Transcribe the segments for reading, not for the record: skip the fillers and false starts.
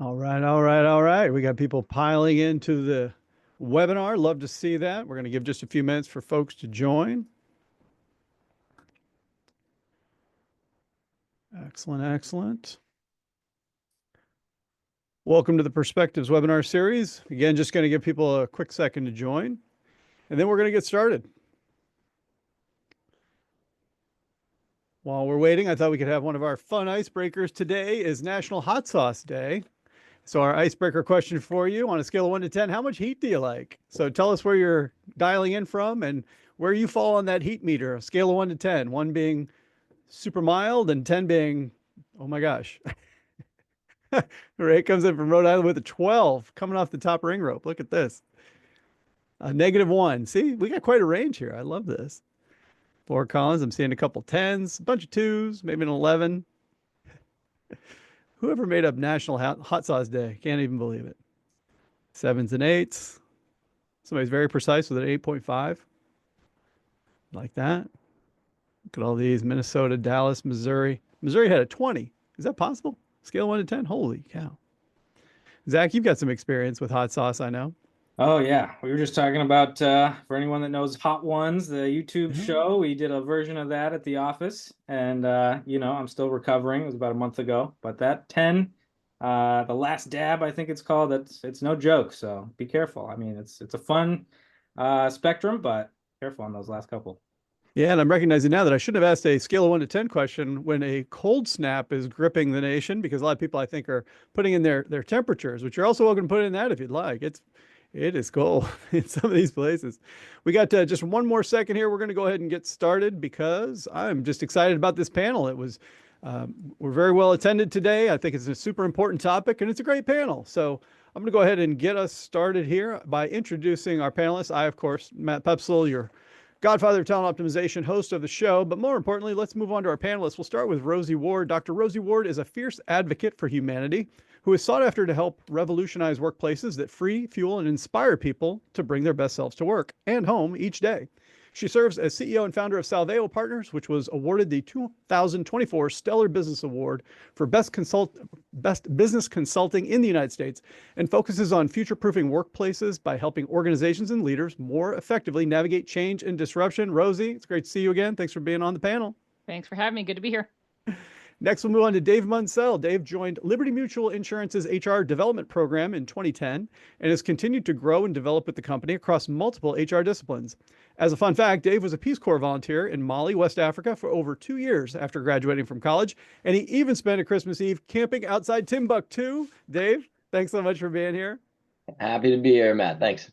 All right, all right, all right. We got people piling into the webinar. Love to see that. We're going to give just a few minutes for folks to join. Excellent, excellent. Welcome to the Perspectives webinar series. Again, just going to give people a quick second to join, and then we're going to get started. While we're waiting, I thought we could have one of our fun icebreakers. Today is National Hot Sauce Day. So our icebreaker question for you on a scale of 1 to 10, how much heat do you like? So tell us where you're dialing in from and where you fall on that heat meter, a scale of 1 to 10, 1 being super mild and 10 being, oh my gosh. Ray comes in from Rhode Island with a 12 coming off the top ring rope. Look at this. A -1. See, we got quite a range here. I love this. Four Collins, I'm seeing a couple 10s, a bunch of 2s, maybe an 11. Whoever made up National Hot Sauce Day? Can't even believe it. 7s and 8s. Somebody's very precise with an 8.5. Like that. Look at all these. Minnesota, Dallas, Missouri. Missouri had a 20. Is that possible? Scale 1 to 10? Holy cow. Zach, you've got some experience with hot sauce, I know. Oh yeah, we were just talking about for anyone that knows Hot Ones, the YouTube Mhm. show. We did a version of that at the office, and I'm still recovering. It was about a month ago, but that 10, the last dab, I think it's called. It's no joke. So be careful. I mean, it's a fun spectrum, but careful on those last couple. Yeah, and I'm recognizing now that I should have asked a scale of 1 to 10 question when a cold snap is gripping the nation, because a lot of people I think are putting in their temperatures, which you're also welcome to put in that if you'd like. It is cold in some of these places. We got just one more second here. We're going to go ahead and get started because I'm just excited about this panel. We're very well attended today. I think it's a super important topic and it's a great panel. So I'm going to go ahead and get us started here by introducing our panelists. I, of course, Matt Pepsel, your godfather of talent optimization, host of the show. But more importantly, let's move on to our panelists. We'll start with Rosie Ward. Dr. Rosie Ward is a fierce advocate for humanity who is sought after to help revolutionize workplaces that free, fuel, and inspire people to bring their best selves to work and home each day. She serves as CEO and founder of Salveo Partners, which was awarded the 2024 Stellar Business Award for Best Business Consulting in the United States, and focuses on future-proofing workplaces by helping organizations and leaders more effectively navigate change and disruption. Rosie, it's great to see you again. Thanks for being on the panel. Thanks for having me. Good to be here. Next, we'll move on to Dave Munsell. Dave joined Liberty Mutual Insurance's HR development program in 2010 and has continued to grow and develop with the company across multiple HR disciplines. As a fun fact, Dave was a Peace Corps volunteer in Mali, West Africa for over 2 years after graduating from college, and he even spent a Christmas Eve camping outside Timbuktu. Dave, thanks so much for being here. Happy to be here, Matt. Thanks.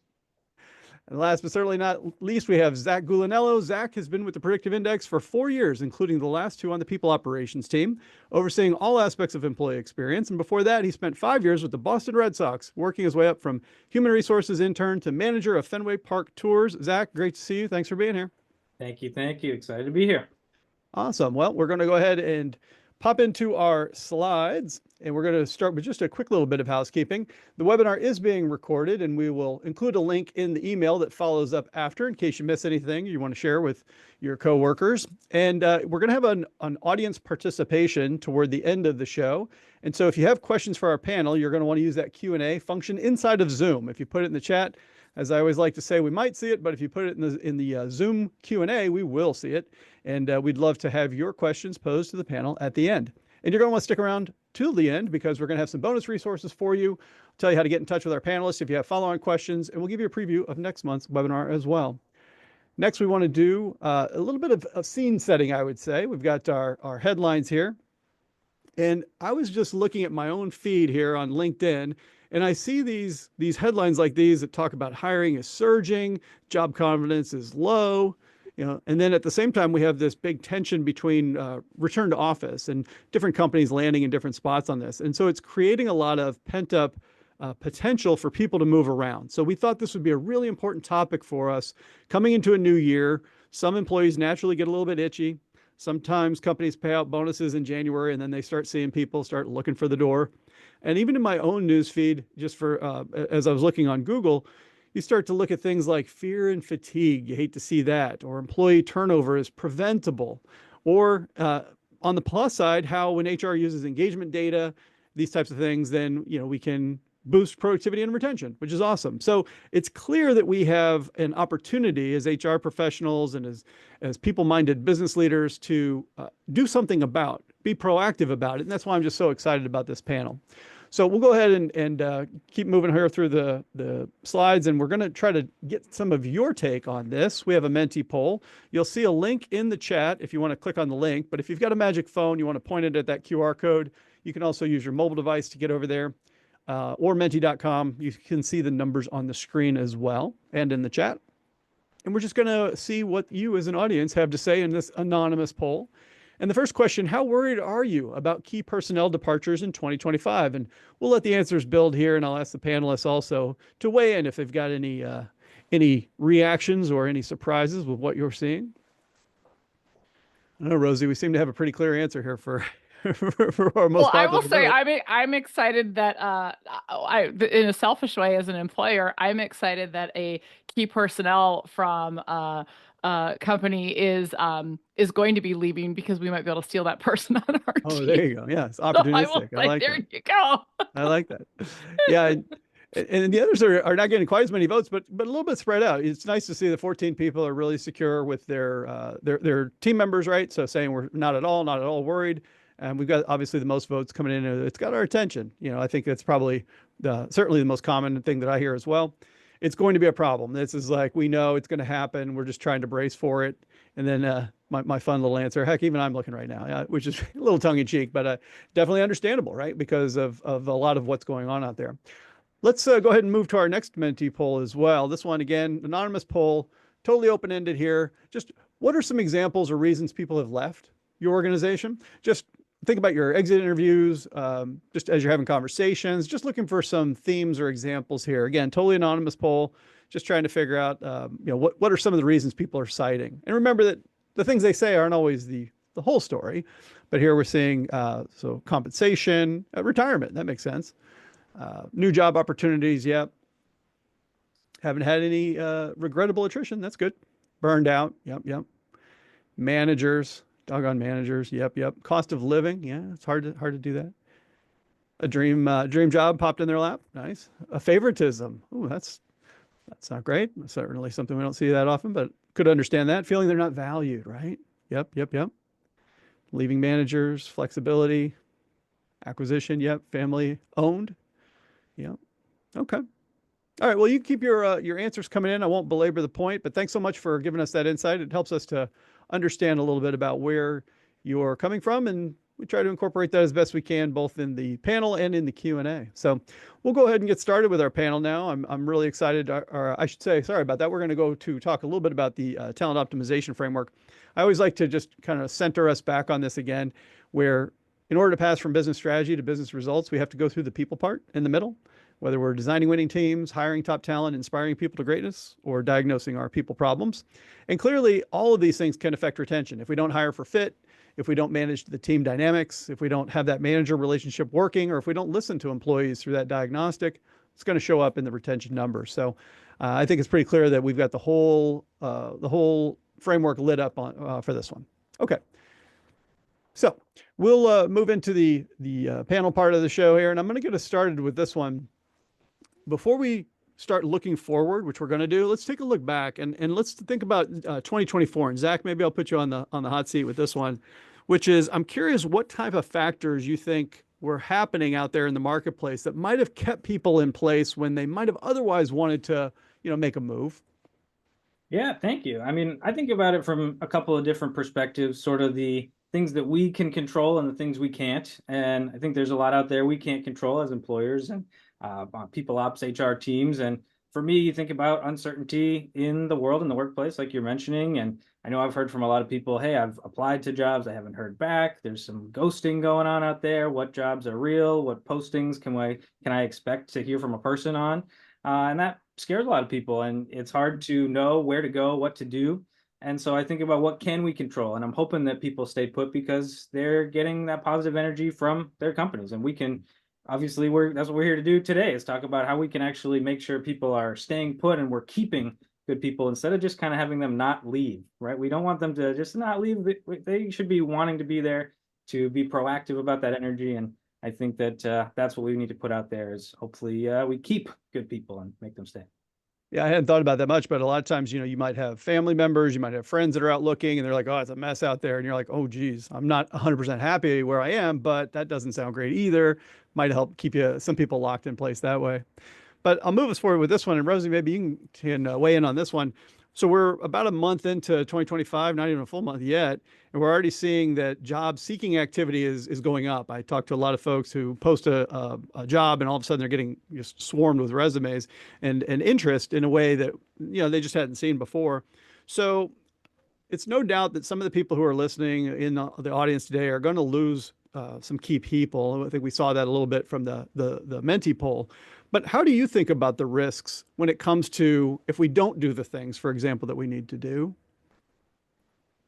And last but certainly not least, we have Zach Gulinello. Zach has been with the Predictive Index for 4 years, including the last 2 on the people operations team, overseeing all aspects of employee experience. And before that, he spent 5 years with the Boston Red Sox, working his way up from human resources intern to manager of Fenway Park Tours. Zach, great to see you. Thanks for being here. Thank you, thank you. Excited to be here. Awesome. Well, we're going to go ahead and pop into our slides, and we're going to start with just a quick little bit of housekeeping. The webinar is being recorded, and we will include a link in the email that follows up after in case you miss anything you want to share with your coworkers. And we're going to have an audience participation toward the end of the show. And so if you have questions for our panel, you're going to want to use that Q&A function inside of Zoom. If you put it in the chat, as I always like to say, we might see it, but if you put it in the Zoom Q&A, we will see it. And we'd love to have your questions posed to the panel at the end. And you're going to want to stick around till the end because we're going to have some bonus resources for you. I'll tell you how to get in touch with our panelists if you have follow-on questions, and we'll give you a preview of next month's webinar as well. Next, we want to do a little bit of scene setting, I would say. We've got our headlines here. And I was just looking at my own feed here on LinkedIn, and I see these headlines like these that talk about hiring is surging, job confidence is low, and then at the same time we have this big tension between return to office and different companies landing in different spots on this. And so it's creating a lot of pent up potential for people to move around. So we thought this would be a really important topic for us coming into a new year. Some employees naturally get a little bit itchy. Sometimes companies pay out bonuses in January and then they start seeing people start looking for the door. And even in my own news feed, just for as I was looking on Google, you start to look at things like fear and fatigue. You hate to see that. Or employee turnover is preventable. Or on the plus side, how when HR uses engagement data, these types of things, then, we can boost productivity and retention, which is awesome. So it's clear that we have an opportunity as HR professionals and as people-minded business leaders to do something about, be proactive about it. And that's why I'm just so excited about this panel. So we'll go ahead and keep moving here through the slides, and we're going to try to get some of your take on this. We have a Menti poll. You'll see a link in the chat if you want to click on the link, but if you've got a magic phone, you want to point it at that QR code, you can also use your mobile device to get over there. Or menti.com. You can see the numbers on the screen as well and in the chat. And we're just going to see what you as an audience have to say in this anonymous poll. And the first question, how worried are you about key personnel departures in 2025? And we'll let the answers build here, and I'll ask the panelists also to weigh in if they've got any reactions or any surprises with what you're seeing. I know, Rosie, we seem to have a pretty clear answer here for our most Well, I will popular say vote. I'm excited that in a selfish way as an employer, I'm excited that a key personnel from company is going to be leaving because we might be able to steal that person on our Oh, team. there you go. Yeah, it's So I will opportunistic. I say, like there that. you go. I like that. Yeah. And the others are not getting quite as many votes, but a little bit spread out. It's nice to see the 14 people are really secure with their team members, right? So saying we're not at all worried. And we've got obviously the most votes coming in. It's got our attention. I think that's probably certainly the most common thing that I hear as well. It's going to be a problem. This is like, we know it's going to happen. We're just trying to brace for it. And then my fun little answer, heck, even I'm looking right now, which is a little tongue in cheek, but definitely understandable, right? Because of a lot of what's going on out there. Let's go ahead and move to our next Menti poll as well. This one, again, anonymous poll, totally open-ended here. Just what are some examples or reasons people have left your organization? Just think about your exit interviews, just as you're having conversations, just looking for some themes or examples here. Again, totally anonymous poll, just trying to figure out, what are some of the reasons people are citing. And remember that the things they say aren't always the whole story, but here we're seeing, so compensation, retirement, that makes sense. New job opportunities, yep. Haven't had any regrettable attrition, that's good. Burned out, yep. Managers, doggone managers, yep. Cost of living, yeah, it's hard to do that. A dream job popped in their lap, nice. A favoritism, ooh, that's not great. That's certainly something we don't see that often, but could understand that. Feeling they're not valued, right? Yep. Leaving managers, flexibility, acquisition, yep. Family owned, yep. Okay. All right. Well, you keep your answers coming in. I won't belabor the point, but thanks so much for giving us that insight. It helps us to understand a little bit about where you're coming from, and we try to incorporate that as best we can, both in the panel and in the Q&A. So we'll go ahead and get started with our panel now. I'm really excited, or I should say, sorry about that. We're going to go to talk a little bit about the talent optimization framework. I always like to just kind of center us back on this again, where in order to pass from business strategy to business results, we have to go through the people part in the middle. Whether we're designing winning teams, hiring top talent, inspiring people to greatness, or diagnosing our people problems. And clearly, all of these things can affect retention. If we don't hire for fit, if we don't manage the team dynamics, if we don't have that manager relationship working, or if we don't listen to employees through that diagnostic, it's going to show up in the retention numbers. So I think it's pretty clear that we've got the whole framework lit up on for this one. Okay. So we'll move into the panel part of the show here, and I'm going to get us started with this one. Before we start looking forward, which we're going to do, let's take a look back and let's think about 2024. And Zach, maybe I'll put you on the hot seat with this one, which is I'm curious what type of factors you think were happening out there in the marketplace that might have kept people in place when they might have otherwise wanted to, make a move. Yeah, thank you. I mean, I think about it from a couple of different perspectives, sort of the things that we can control and the things we can't. And I think there's a lot out there we can't control as employers and people ops, HR teams. And for me, you think about uncertainty in the world, in the workplace, like you're mentioning. And I know I've heard from a lot of people, hey, I've applied to jobs, I haven't heard back. There's some ghosting going on out there. What jobs are real? What postings can I expect to hear from a person on? And that scares a lot of people, and it's hard to know where to go, what to do. And so I think about what can we control, and I'm hoping that people stay put because they're getting that positive energy from their companies. And we can, obviously, that's what we're here to do today, is talk about how we can actually make sure people are staying put and we're keeping good people instead of just kind of having them not leave, right? We don't want them to just not leave. They should be wanting to be there, to be proactive about that energy. And I think that that's what we need to put out there is hopefully we keep good people and make them stay. Yeah, I hadn't thought about that much, but a lot of times, you might have family members, you might have friends that are out looking and they're like, oh, it's a mess out there. And you're like, oh, geez, I'm not 100% happy where I am, but that doesn't sound great either. Might help keep some people locked in place that way. But I'll move us forward with this one. And Rosie, maybe you can weigh in on this one. So we're about a month into 2025, not even a full month yet, and we're already seeing that job seeking activity is going up. I talked to a lot of folks who post a job, and all of a sudden they're getting just swarmed with resumes and interest in a way that they just hadn't seen before. So it's no doubt that some of the people who are listening in the audience today are going to lose some key people. I think we saw that a little bit from the Menti poll. But how do you think about the risks when it comes to if we don't do the things, for example, that we need to do?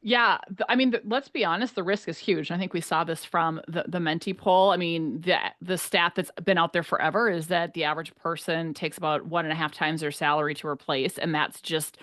Yeah, I mean, let's be honest, the risk is huge. I think we saw this from the Menti poll. I mean, the stat that's been out there forever is that the average person takes about 1.5 times their salary to replace, and that's just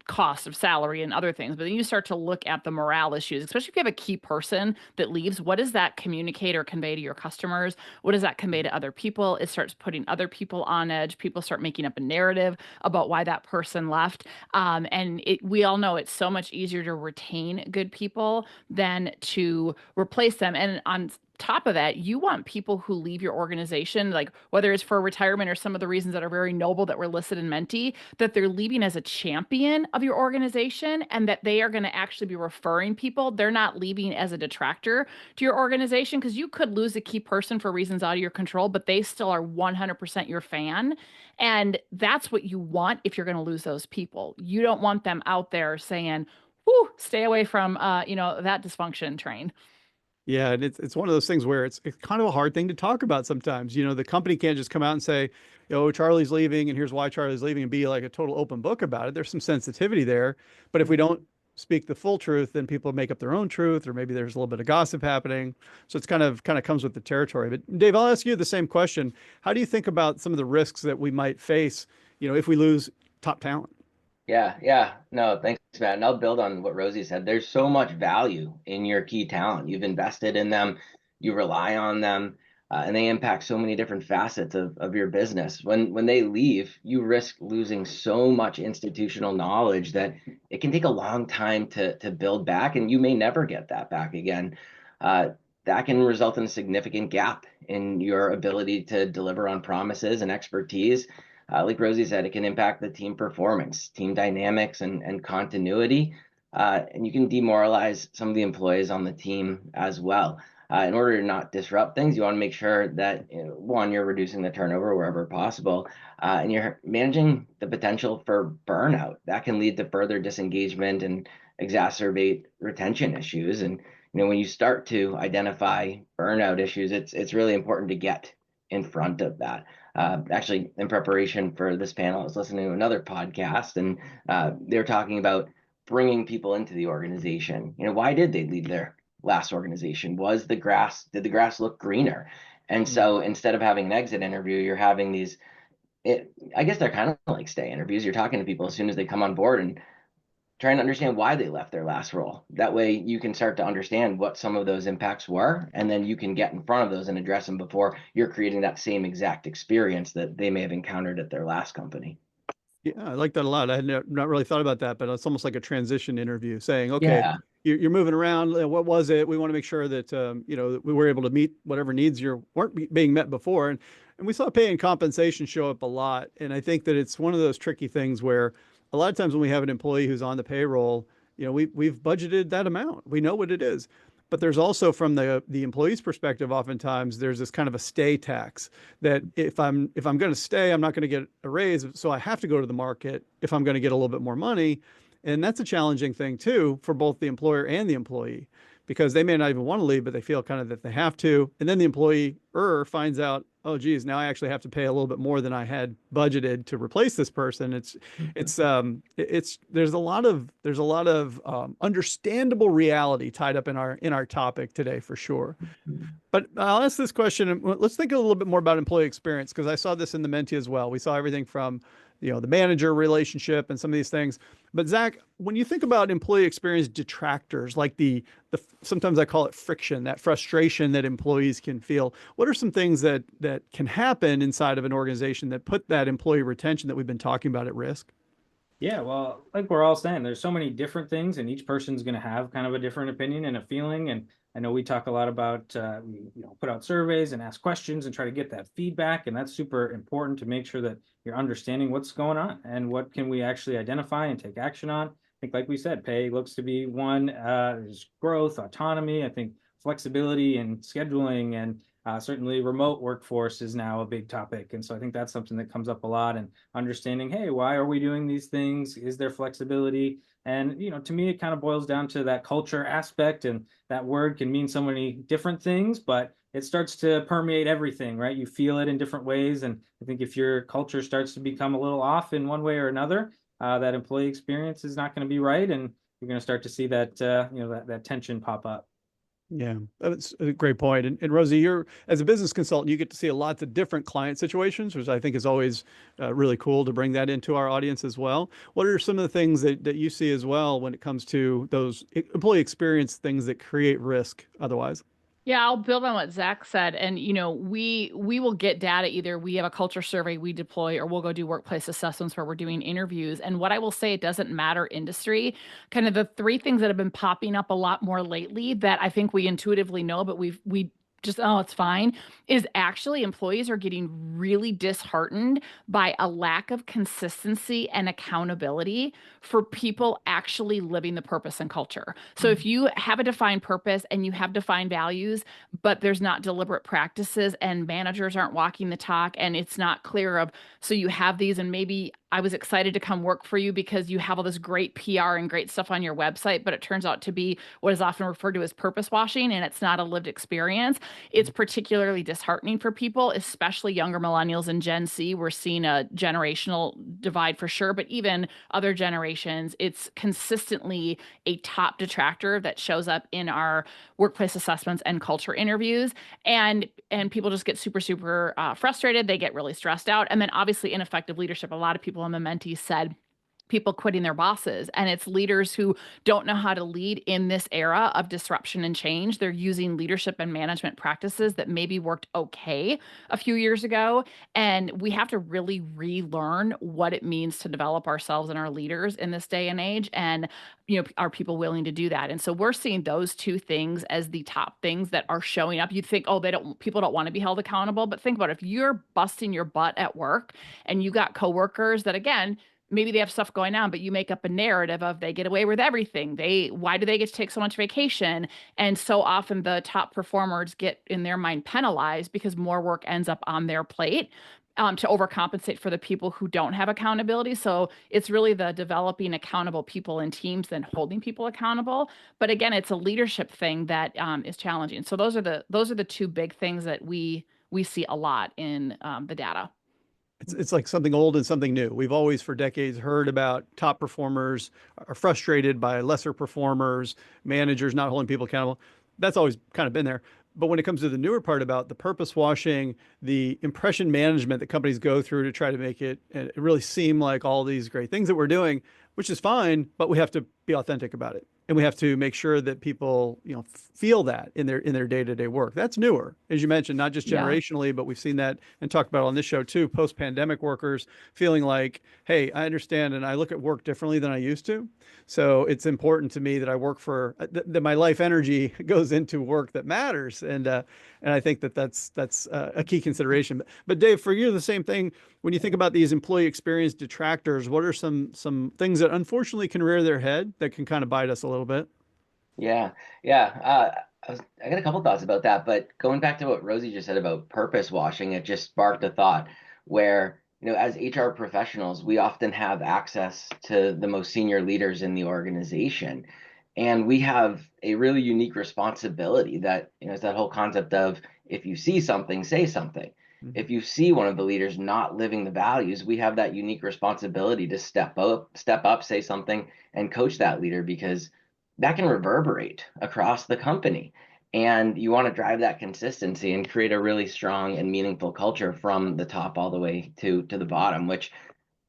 cost of salary and other things. But then you start to look at the morale issues, especially if you have a key person that leaves. What does that communicate or convey to your customers? What does that convey to other people? It starts putting other people on edge. People start making up a narrative about why that person left. And we all know it's so much easier to retain good people than to replace them. And on top of that, you want people who leave your organization, like whether it's for retirement or some of the reasons that are very noble that were listed in Menti, that they're leaving as a champion of your organization and that they are going to actually be referring people. They're not leaving as a detractor to your organization, because you could lose a key person for reasons out of your control, but they still are 100% your fan. And that's what you want if you're going to lose those people. You don't want them out there saying, whoo, stay away from, that dysfunction train. Yeah, and it's one of those things where it's kind of a hard thing to talk about sometimes. The company can't just come out and say, Charlie's leaving and here's why Charlie's leaving and be like a total open book about it. There's some sensitivity there. But if we don't speak the full truth, then people make up their own truth, or maybe there's a little bit of gossip happening. So it's kind of comes with the territory. But Dave, I'll ask you the same question. How do you think about some of the risks that we might face, if we lose top talent? Yeah. No, thanks, Matt. And I'll build on what Rosie said. There's so much value in your key talent. You've invested in them, you rely on them, and they impact so many different facets of your business. When they leave, you risk losing so much institutional knowledge that it can take a long time to build back, and you may never get that back again. That can result in a significant gap in your ability to deliver on promises and expertise. Like Rosie said, it can impact the team performance, team dynamics, and continuity. And you can demoralize some of the employees on the team as well. In order to not disrupt things, you want to make sure that, one, you're reducing the turnover wherever possible, and you're managing the potential for burnout. That can lead to further disengagement and exacerbate retention issues. And when you start to identify burnout issues, it's really important to get in front of that. Actually, in preparation for this panel, I was listening to another podcast, and they were talking about bringing people into the organization. Why did they leave their last organization? Did the grass look greener? And so instead of having an exit interview, you're having these, I guess they're kind of like stay interviews. You're talking to people as soon as they come on board and trying to understand why they left their last role. That way you can start to understand what some of those impacts were, and then you can get in front of those and address them before you're creating that same exact experience that they may have encountered at their last company. Yeah, I like that a lot. I had not really thought about that, but it's almost like a transition interview saying, okay, Yeah. you're moving around. What was it? We want to make sure that, that we were able to meet whatever needs weren't being met before. And we saw pay and compensation show up a lot. And I think that it's one of those tricky things where a lot of times when we have an employee who's on the payroll, we've budgeted that amount. We know what it is. But there's also, from the employee's perspective, oftentimes there's this kind of a stay tax that if I'm going to stay, I'm not going to get a raise. So I have to go to the market if I'm going to get a little bit more money. And that's a challenging thing too for both the employer and the employee, because they may not even want to leave, but they feel kind of that they have to. And then the employer finds out, oh, geez, now I actually have to pay a little bit more than I had budgeted to replace this person. There's a lot of understandable reality tied up in our topic today for sure. But I'll ask this question, and let's think a little bit more about employee experience, because I saw this in the Menti as well. We saw everything from the manager relationship and some of these things. But Zach, when you think about employee experience detractors, like the sometimes I call it friction, that frustration that employees can feel, what are some things that can happen inside of an organization that put that employee retention that we've been talking about at risk? Yeah, well, like we're all saying, there's so many different things, and each person's going to have kind of a different opinion and a feeling. And I know we talk a lot about, put out surveys and ask questions and try to get that feedback, and that's super important to make sure that you're understanding what's going on and what can we actually identify and take action on. I think, like we said, pay looks to be one. There's growth, autonomy. I think flexibility and scheduling and certainly remote workforce is now a big topic. And so I think that's something that comes up a lot, and understanding, hey, why are we doing these things? Is there flexibility? And, to me, it kind of boils down to that culture aspect, and that word can mean so many different things, but it starts to permeate everything, right? You feel it in different ways. And I think if your culture starts to become a little off in one way or another, that employee experience is not going to be right. And you're going to start to see that, that tension pop up. Yeah, that's a great point. And Rosie, you're as a business consultant, you get to see lots of different client situations, which I think is always really cool to bring that into our audience as well. What are some of the things that you see as well when it comes to those employee experience things that create risk otherwise? Yeah, I'll build on what Zach said. And, we will get data. Either we have a culture survey we deploy, or we'll go do workplace assessments where we're doing interviews. And what I will say, it doesn't matter industry. Kind of the three things that have been popping up a lot more lately that I think we intuitively know, but we just, oh, it's fine, is actually employees are getting really disheartened by a lack of consistency and accountability for people actually living the purpose and culture. So if you have a defined purpose and you have defined values, but there's not deliberate practices and managers aren't walking the talk, and it's not clear of, so you have these, and maybe I was excited to come work for you because you have all this great PR and great stuff on your website, but it turns out to be what is often referred to as purpose washing, and it's not a lived experience. It's particularly disheartening for people, especially younger millennials and Gen Z. We're seeing a generational divide for sure, but even other generations, it's consistently a top detractor that shows up in our workplace assessments and culture interviews. And people just get super frustrated. They get really stressed out. And then obviously ineffective leadership. A lot of people in the mentees said people quitting their bosses, and it's leaders who don't know how to lead in this era of disruption and change. They're using leadership and management practices that maybe worked okay a few years ago, and we have to really relearn what it means to develop ourselves and our leaders in this day and age. And are people willing to do that? And so we're seeing those two things as the top things that are showing up. You'd think, oh, people don't want to be held accountable, but think about it. If you're busting your butt at work and you got coworkers that, again, maybe they have stuff going on, but you make up a narrative of they get away with everything. Why do they get to take so much vacation? And so often the top performers get, in their mind, penalized because more work ends up on their plate, to overcompensate for the people who don't have accountability. So it's really the developing accountable people and teams than holding people accountable. But again, it's a leadership thing that is challenging. So those are the two big things that we see a lot in the data. It's like something old and something new. We've always for decades heard about top performers are frustrated by lesser performers, managers not holding people accountable. That's always kind of been there. But when it comes to the newer part about the purpose washing, the impression management that companies go through to try to make it really seem like all these great things that we're doing, which is fine, but we have to be authentic about it. And we have to make sure that people, feel that in their day-to-day work. That's newer, as you mentioned, not just generationally, but we've seen that and talked about on this show too. Post-pandemic workers feeling like, hey, I understand and I look at work differently than I used to. So it's important to me that I work for that my life energy goes into work that matters, and I think that's a key consideration. But Dave, for you, the same thing. When you think about these employee experience detractors, what are some things that unfortunately can rear their head that can kind of bite us a little bit? Yeah, yeah. I got a couple thoughts about that, but going back to what Rosie just said about purpose washing, it just sparked a thought where, as HR professionals, we often have access to the most senior leaders in the organization. And we have a really unique responsibility that, is that whole concept of if you see something, say something. If you see one of the leaders not living the values, we have that unique responsibility to step up, say something, and coach that leader, because that can reverberate across the company. And you want to drive that consistency and create a really strong and meaningful culture from the top all the way to the bottom, which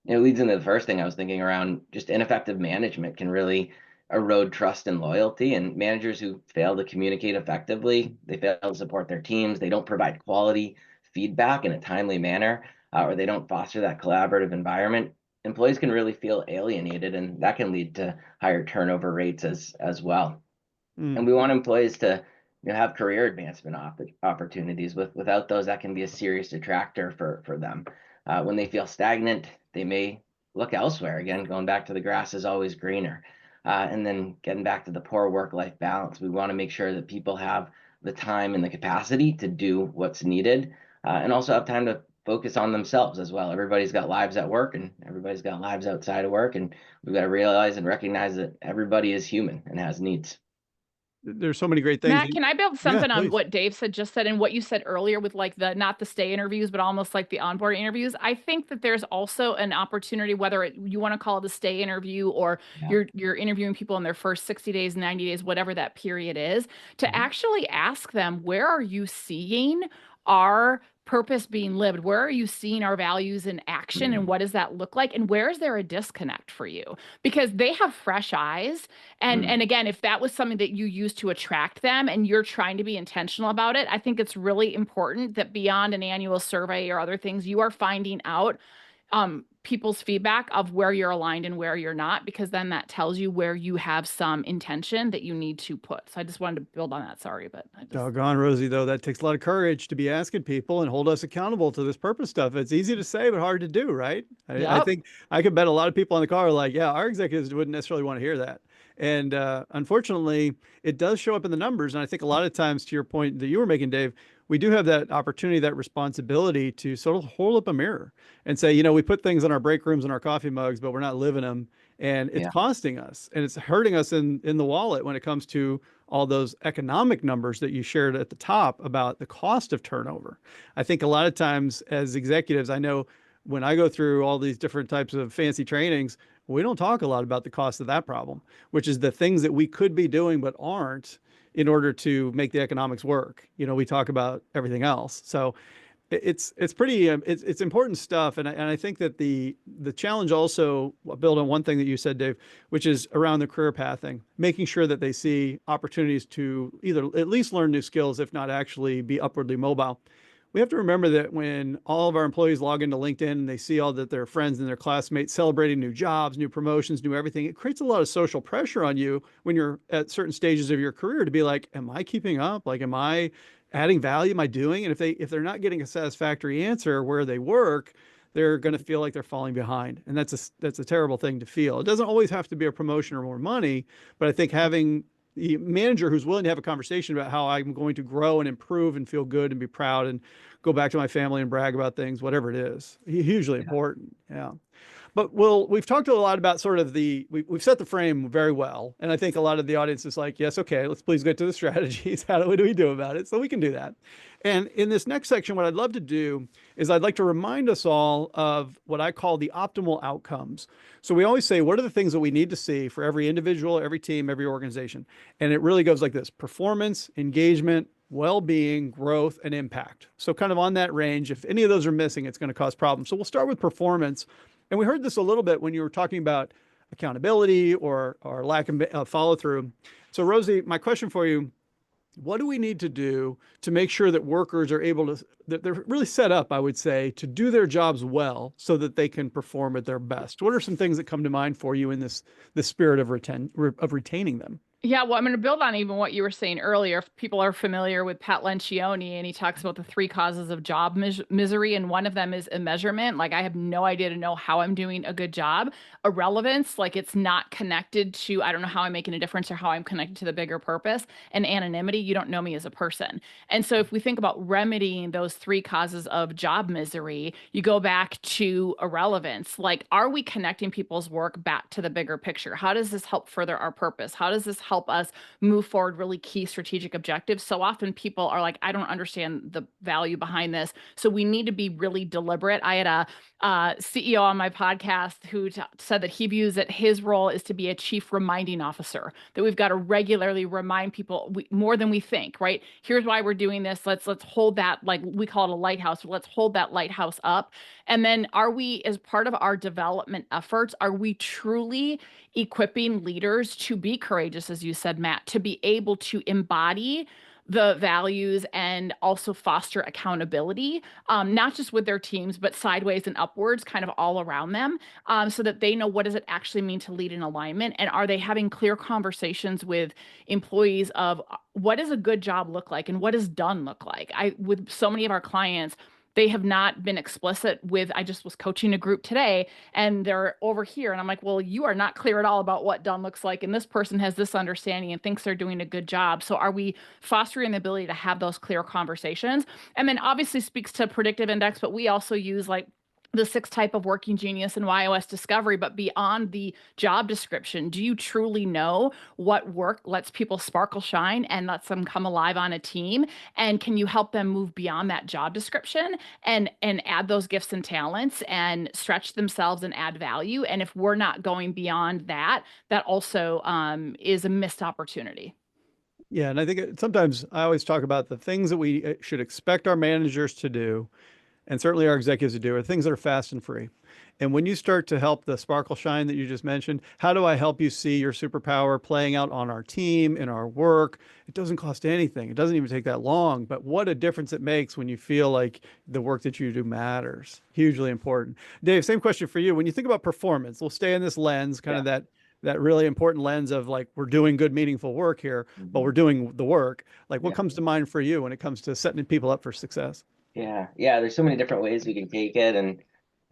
It leads into the first thing I was thinking around just ineffective management can really erode trust and loyalty. And managers who fail to communicate effectively, they fail to support their teams, they don't provide quality feedback in a timely manner, or they don't foster that collaborative environment. Employees can really feel alienated, and that can lead to higher turnover rates as well. Mm. And we want employees to have career advancement opportunities. Without those, that can be a serious detractor for them. When they feel stagnant, they may look elsewhere. Again, going back to the grass is always greener. And then getting back to the poor work-life balance, we want to make sure that people have the time and the capacity to do what's needed, and also have time to focus on themselves as well. Everybody's got lives at work, and everybody's got lives outside of work, and we've got to realize and recognize that everybody is human and has needs. There's so many great things. Matt, can I build something on please. what Dave just said and what you said earlier with like the not the stay interviews, but almost like the onboard interviews? I think that there's also an opportunity, whether you want to call it a stay interview or Yeah. you're interviewing people in their first 60 days, 90 days, whatever that period is, to actually ask them, where are you seeing our purpose being lived? Where are you seeing our values in action? And what does that look like? And where is there a disconnect for you? Because they have fresh eyes. And again, if that was something that you use to attract them and you're trying to be intentional about it, I think it's really important that beyond an annual survey or other things, you are finding out people's feedback of where you're aligned and where you're not, because then that tells you where you have some intention that you need to put. So I just wanted to build on that. Sorry, but I just... Doggone, Rosie, though, that takes a lot of courage to be asking people and hold us accountable to this purpose stuff. It's easy to say, but hard to do, right? I think I could bet a lot of people in the car are like, yeah, our executives wouldn't necessarily want to hear that. And unfortunately, it does show up in the numbers. And I think a lot of times, to your point that you were making, Dave, we do have that opportunity, that responsibility to sort of hold up a mirror and say, we put things in our break rooms and our coffee mugs, but we're not living them. And it's costing us and it's hurting us in the wallet when it comes to all those economic numbers that you shared at the top about the cost of turnover. I think a lot of times as executives, I know when I go through all these different types of fancy trainings, we don't talk a lot about the cost of that problem, which is the things that we could be doing but aren't in order to make the economics work. We talk about everything else. So it's pretty it's important stuff, and I think that the challenge also build on one thing that you said, Dave, which is around the career pathing, making sure that they see opportunities to either at least learn new skills, if not actually be upwardly mobile. We have to remember that when all of our employees log into LinkedIn and they see all that their friends and their classmates celebrating new jobs, new promotions, new everything, it creates a lot of social pressure on you when you're at certain stages of your career to be like, am I keeping up? Like, am I adding value? Am I doing? And if they're not getting a satisfactory answer where they work, they're going to feel like they're falling behind. And that's a terrible thing to feel. It doesn't always have to be a promotion or more money, but I think having the manager who's willing to have a conversation about how I'm going to grow and improve and feel good and be proud and go back to my family and brag about things, whatever it is, hugely important. Yeah. But we've talked a lot about sort of we've set the frame very well. And I think a lot of the audience is like, yes, okay, let's please get to the strategies. What do we do about it? So we can do that. And in this next section, what I'd love to do is I'd like to remind us all of what I call the optimal outcomes. So we always say, what are the things that we need to see for every individual, every team, every organization? And it really goes like this: performance, engagement, well-being, growth, and impact. So kind of on that range, if any of those are missing, it's going to cause problems. So we'll start with performance. And we heard this a little bit when you were talking about accountability or lack of follow through. So Rosie, my question for you, what do we need to do to make sure that workers are able to, that they're really set up, I would say, to do their jobs well so that they can perform at their best? What are some things that come to mind for you in this spirit of retaining them? Yeah, well, I'm going to build on even what you were saying earlier. If people are familiar with Pat Lencioni, and he talks about the 3 causes of job misery, and one of them is immeasurement. Like, I have no idea to know how I'm doing a good job. Irrelevance, like it's not connected to, I don't know how I'm making a difference or how I'm connected to the bigger purpose. And anonymity, you don't know me as a person. And so if we think about remedying those 3 causes of job misery, you go back to irrelevance. Like, are we connecting people's work back to the bigger picture? How does this help further our purpose? How does this help help us move forward really key strategic objectives. So often people are like, I don't understand the value behind this. So we need to be really deliberate. I had a CEO on my podcast who said that he views that his role is to be a chief reminding officer, that we've got to regularly remind people more than we think, right? Here's why we're doing this. Let's hold that, like we call it a lighthouse. Let's hold that lighthouse up. And then are we, as part of our development efforts, are we truly equipping leaders to be courageous, as you said, Matt, to be able to embody the values and also foster accountability, not just with their teams, but sideways and upwards, kind of all around them, so that they know what does it actually mean to lead in alignment, and are they having clear conversations with employees of what does a good job look like and what does done look like. With so many of our clients, they have not been explicit with, I just was coaching a group today and they're over here. And I'm like, well, you are not clear at all about what done looks like. And this person has this understanding and thinks they're doing a good job. So are we fostering the ability to have those clear conversations? And then obviously speaks to predictive index, but we also use like the 6 type of working genius and YOS discovery, but beyond the job description, do you truly know what work lets people sparkle shine and lets them come alive on a team? And can you help them move beyond that job description and add those gifts and talents and stretch themselves and add value? And if we're not going beyond that, that also is a missed opportunity. Yeah, and I think sometimes I always talk about the things that we should expect our managers to do, and certainly our executives to do, are things that are fast and free. And when you start to help the sparkle shine that you just mentioned, how do I help you see your superpower playing out on our team, in our work? It doesn't cost anything. It doesn't even take that long, but what a difference it makes when you feel like the work that you do matters. Hugely important. Dave, same question for you. When you think about performance, we'll stay in this lens, kind of that really important lens of like, we're doing good, meaningful work here, but we're doing the work. Like, what comes to mind for you when it comes to setting people up for success? Yeah, there's so many different ways we can take it. And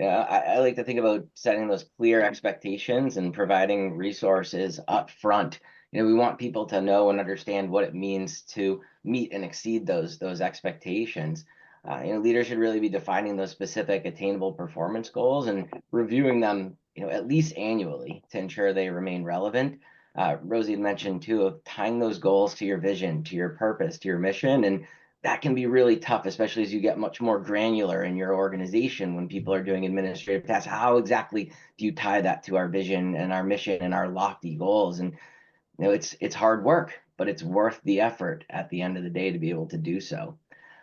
I like to think about setting those clear expectations and providing resources up front. We want people to know and understand what it means to meet and exceed those expectations. Leaders should really be defining those specific attainable performance goals and reviewing them, at least annually to ensure they remain relevant. Rosie mentioned too of tying those goals to your vision, to your purpose, to your mission, and that can be really tough, especially as you get much more granular in your organization when people are doing administrative tasks. How exactly do you tie that to our vision and our mission and our lofty goals? And it's hard work, but it's worth the effort at the end of the day to be able to do so.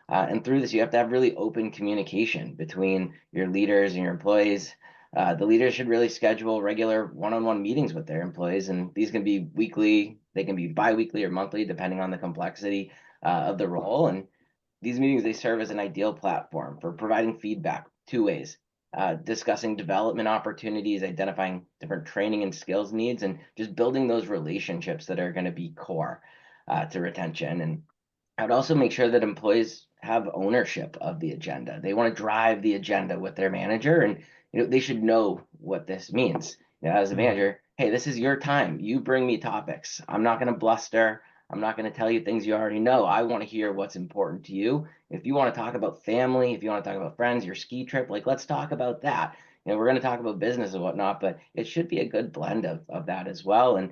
And through this, you have to have really open communication between your leaders and your employees. The leaders should really schedule regular one-on-one meetings with their employees, and these can be weekly, they can be bi-weekly or monthly, depending on the complexity of the role. And these meetings, they serve as an ideal platform for providing feedback 2 ways, discussing development opportunities, identifying different training and skills needs, and just building those relationships that are going to be core to retention. And I would also make sure that employees have ownership of the agenda. They want to drive the agenda with their manager, and they should know what this means. As a manager, hey, this is your time. You bring me topics. I'm not going to bluster. I'm not going to tell you things you already know. I want to hear what's important to you. If you want to talk about family, if you want to talk about friends, your ski trip, like let's talk about that. We're going to talk about business and whatnot, but it should be a good blend of that as well. And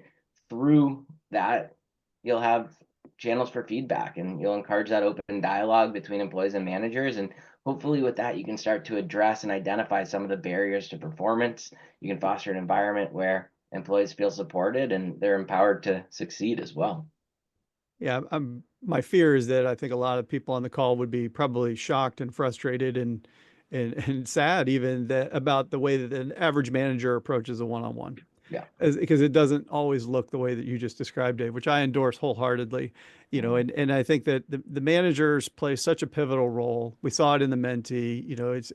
through that, you'll have channels for feedback, and you'll encourage that open dialogue between employees and managers. And hopefully with that, you can start to address and identify some of the barriers to performance. You can foster an environment where employees feel supported and they're empowered to succeed as well. Yeah, my fear is that I think a lot of people on the call would be probably shocked and frustrated and sad even about the way that an average manager approaches a one-on-one. Yeah. Because it doesn't always look the way that you just described, Dave, which I endorse wholeheartedly. And I think that the managers play such a pivotal role. We saw it in the mentee.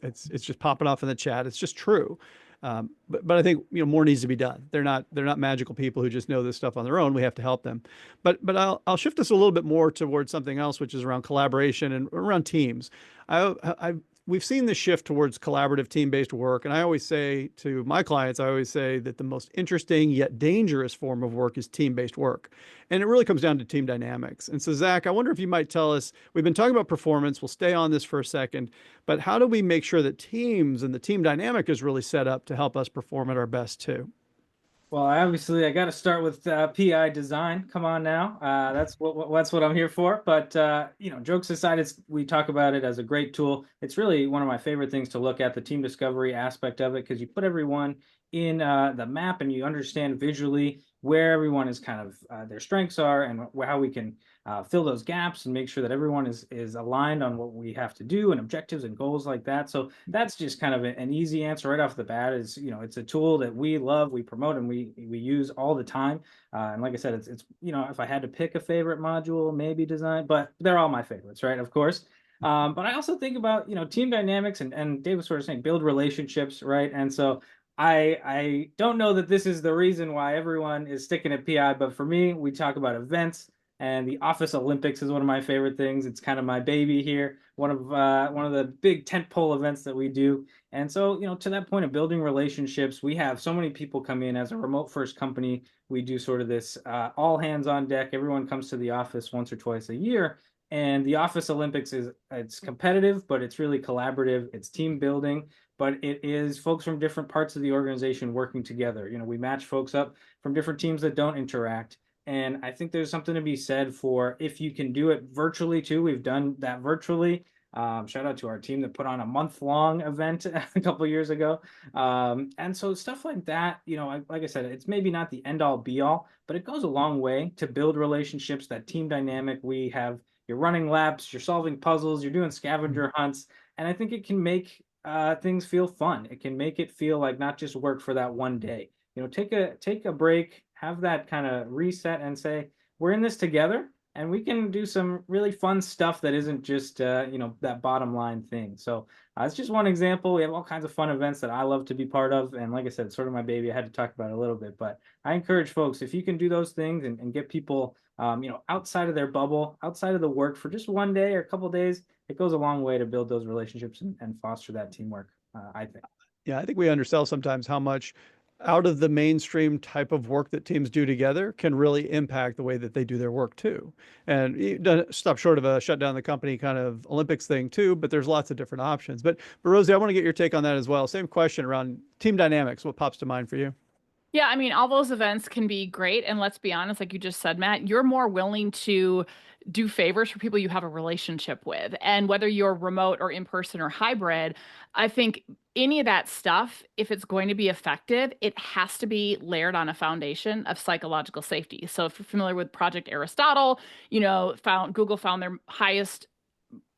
It's just popping off in the chat. It's just true. But I think more needs to be done. They're not magical people who just know this stuff on their own. We have to help them. But I'll shift us a little bit more towards something else, which is around collaboration and around teams. We've seen this shift towards collaborative team-based work, and I always say to my clients, that the most interesting yet dangerous form of work is team-based work, and it really comes down to team dynamics. And so, Zach, I wonder if you might tell us. We've been talking about performance. We'll stay on this for a second, but how do we make sure that teams and the team dynamic is really set up to help us perform at our best too? Well, I got to start with PI design. Come on now, that's what I'm here for. But jokes aside, we talk about it as a great tool. It's really one of my favorite things to look at, the team discovery aspect of it, because you put everyone in the map and you understand visually where everyone is kind of their strengths are and how we can fill those gaps and make sure that everyone is aligned on what we have to do and objectives and goals like that. So that's just kind of an easy answer right off the bat. Is it's a tool that we love, we promote, and we use all the time. And like I said, it's if I had to pick a favorite module, maybe design, but they're all my favorites, right? Of course. But I also think about team dynamics and Dave was sort of saying build relationships, right? And so I don't know that this is the reason why everyone is sticking at PI, but for me, we talk about events, and the Office Olympics is one of my favorite things. It's kind of my baby here, one of the big tentpole events that we do. And so, to that point of building relationships, we have so many people come in as a remote first company. We do sort of this all hands on deck. Everyone comes to the office once or twice a year. And the Office Olympics it's competitive, but it's really collaborative. It's team building, but it is folks from different parts of the organization working together. We match folks up from different teams that don't interact. And I think there's something to be said for if you can do it virtually too. We've done that virtually. Shout out to our team that put on a month-long event a couple years ago. And so stuff like that, like I said, it's maybe not the end-all be-all, but it goes a long way to build relationships, that team dynamic. You're running laps, you're solving puzzles, you're doing scavenger hunts, and I think it can make things feel fun. It can make it feel like not just work for that one day. Take a break, have that kind of reset, and say we're in this together, and we can do some really fun stuff that isn't just that bottom line thing. So it's just one example. We have all kinds of fun events that I love to be part of, and like I said, it's sort of my baby. I had to talk about it a little bit, but I encourage folks, if you can do those things and get people outside of their bubble, outside of the work for just one day or a couple days, it goes a long way to build those relationships and foster that teamwork, I think. Yeah, I think we undersell sometimes how much out of the mainstream type of work that teams do together can really impact the way that they do their work too. And it doesn't stop short of a shut down the company kind of Olympics thing too, but there's lots of different options. But Rosie, I want to get your take on that as well. Same question around team dynamics. What pops to mind for you? Yeah, I mean, all those events can be great. And let's be honest, like you just said, Matt, you're more willing to do favors for people you have a relationship with. And whether you're remote or in person or hybrid, I think any of that stuff, if it's going to be effective, it has to be layered on a foundation of psychological safety. So if you're familiar with Project Aristotle, Google found their highest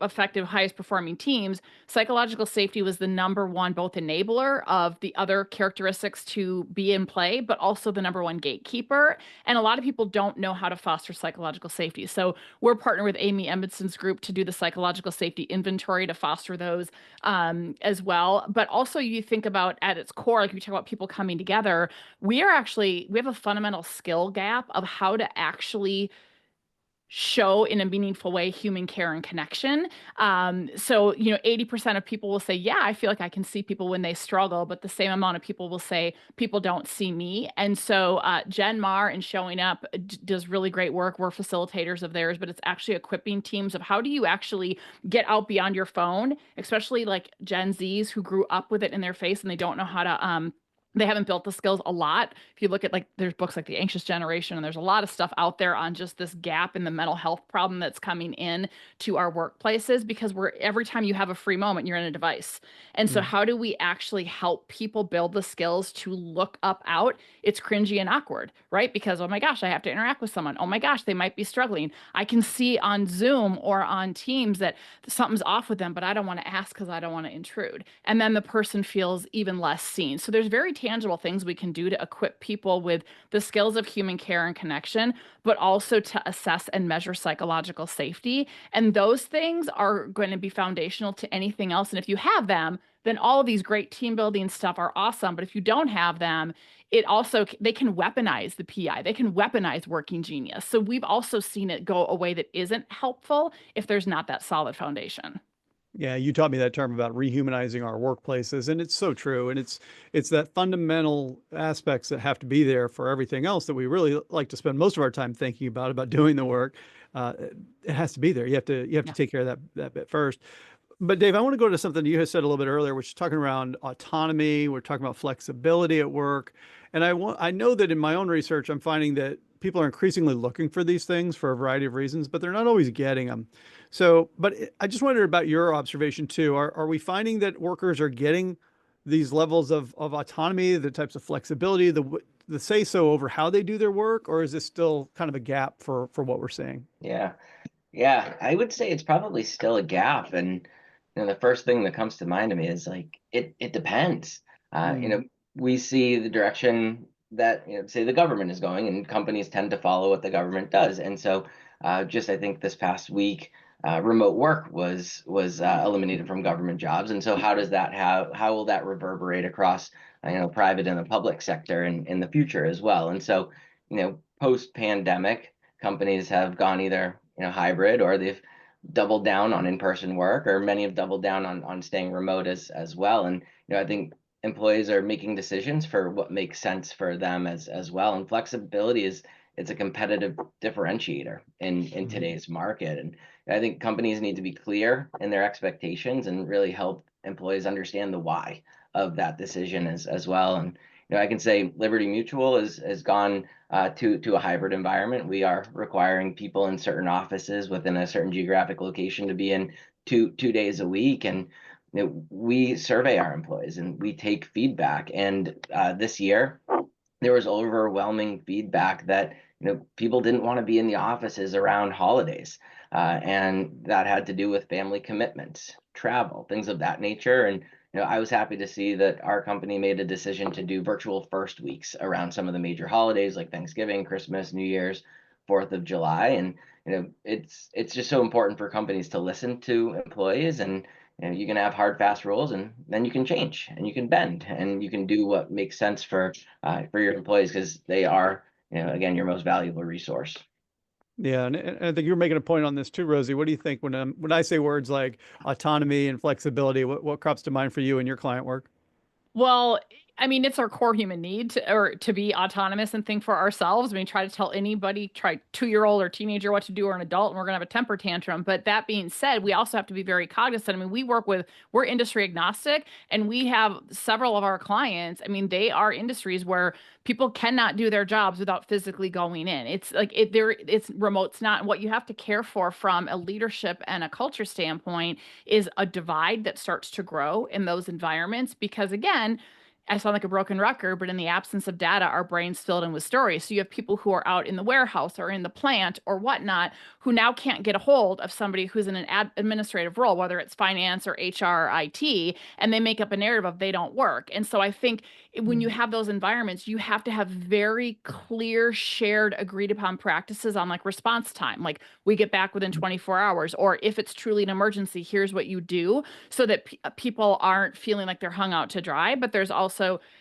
effective, highest performing teams, psychological safety was the number one both enabler of the other characteristics to be in play, but also the number one gatekeeper. And a lot of people don't know how to foster psychological safety. So we're partnered with Amy Edmondson's group to do the psychological safety inventory to foster those as well. But also you think about at its core, like we talk about people coming together, we have a fundamental skill gap of how to actually show in a meaningful way human care and connection. So 80% of people will say, yeah, I feel like I can see people when they struggle, but the same amount of people will say people don't see me. And so Jen Marr in Showing Up does really great work. We're facilitators of theirs, but it's actually equipping teams of how do you actually get out beyond your phone, especially like Gen Zs who grew up with it in their face and they don't know how to they haven't built the skills a lot. If you look at there's books like The Anxious Generation, and there's a lot of stuff out there on just this gap in the mental health problem that's coming in to our workplaces because every time you have a free moment, you're in a device. And so how do we actually help people build the skills to look up out? It's cringy and awkward, right? Because, oh my gosh, I have to interact with someone. Oh my gosh, they might be struggling. I can see on Zoom or on Teams that something's off with them, but I don't want to ask because I don't want to intrude. And then the person feels even less seen. So there's very tangible things we can do to equip people with the skills of human care and connection, but also to assess and measure psychological safety. And those things are going to be foundational to anything else. And if you have them, then all of these great team building stuff are awesome. But if you don't have them, they can weaponize the PI. They can weaponize working genius. So we've also seen it go a way that isn't helpful if there's not that solid foundation. Yeah, you taught me that term about rehumanizing our workplaces, and it's so true. And it's that fundamental aspects that have to be there for everything else that we really like to spend most of our time thinking about doing the work. It has to be there. You have to take care of that bit first. But Dave, I want to go to something you had said a little bit earlier, which is talking around autonomy. We're talking about flexibility at work. And I know that in my own research, I'm finding that people are increasingly looking for these things for a variety of reasons, but they're not always getting them. So, but I just wondered about your observation too. Are we finding that workers are getting these levels of autonomy, the types of flexibility, the say so over how they do their work, or is this still kind of a gap for what we're seeing? Yeah. Yeah, I would say it's probably still a gap. And the first thing that comes to mind to me is like it depends. Mm. We see the direction that say the government is going, and companies tend to follow what the government does. And so, just I think this past week, remote work was eliminated from government jobs. And so, how will that reverberate across private and the public sector in the future as well? And so, post pandemic, companies have gone either hybrid, or they've doubled down on in-person work, or many have doubled down on staying remote as well. And I think employees are making decisions for what makes sense for them as well. And flexibility it's a competitive differentiator in today's market. And I think companies need to be clear in their expectations and really help employees understand the why of that decision as well. And I can say Liberty Mutual has gone to a hybrid environment. We are requiring people in certain offices within a certain geographic location to be in two days a week. And we survey our employees and we take feedback. And this year, there was overwhelming feedback that people didn't want to be in the offices around holidays, and that had to do with family commitments, travel, things of that nature. And I was happy to see that our company made a decision to do virtual first weeks around some of the major holidays like Thanksgiving, Christmas, New Year's, 4th of July. And it's just so important for companies to listen to employees. And you can have hard, fast rules, and then you can change and you can bend and you can do what makes sense for your employees, because they are, again, your most valuable resource. Yeah, and I think you're making a point on this too, Rosie. What do you think when I say words like autonomy and flexibility? What crops to mind for you in your client work? Well, I mean, it's our core human need to be autonomous and think for ourselves. I mean, try to tell anybody, try 2-year-old or teenager what to do, or an adult, and we're going to have a temper tantrum. But that being said, we also have to be very cognizant. I mean, we're industry agnostic, and we have several of our clients. I mean, they are industries where people cannot do their jobs without physically going in. It's like it's remote. It's not what you have to care for from a leadership and a culture standpoint is a divide that starts to grow in those environments because again, I sound like a broken record, but in the absence of data, our brains filled in with stories. So you have people who are out in the warehouse or in the plant or whatnot, who now can't get a hold of somebody who's in an administrative role, whether it's finance or HR or IT, and they make up a narrative of they don't work. And so I think when you have those environments, you have to have very clear, shared, agreed upon practices on like response time. Like we get back within 24 hours, or if it's truly an emergency, here's what you do so that people aren't feeling like they're hung out to dry, but there's also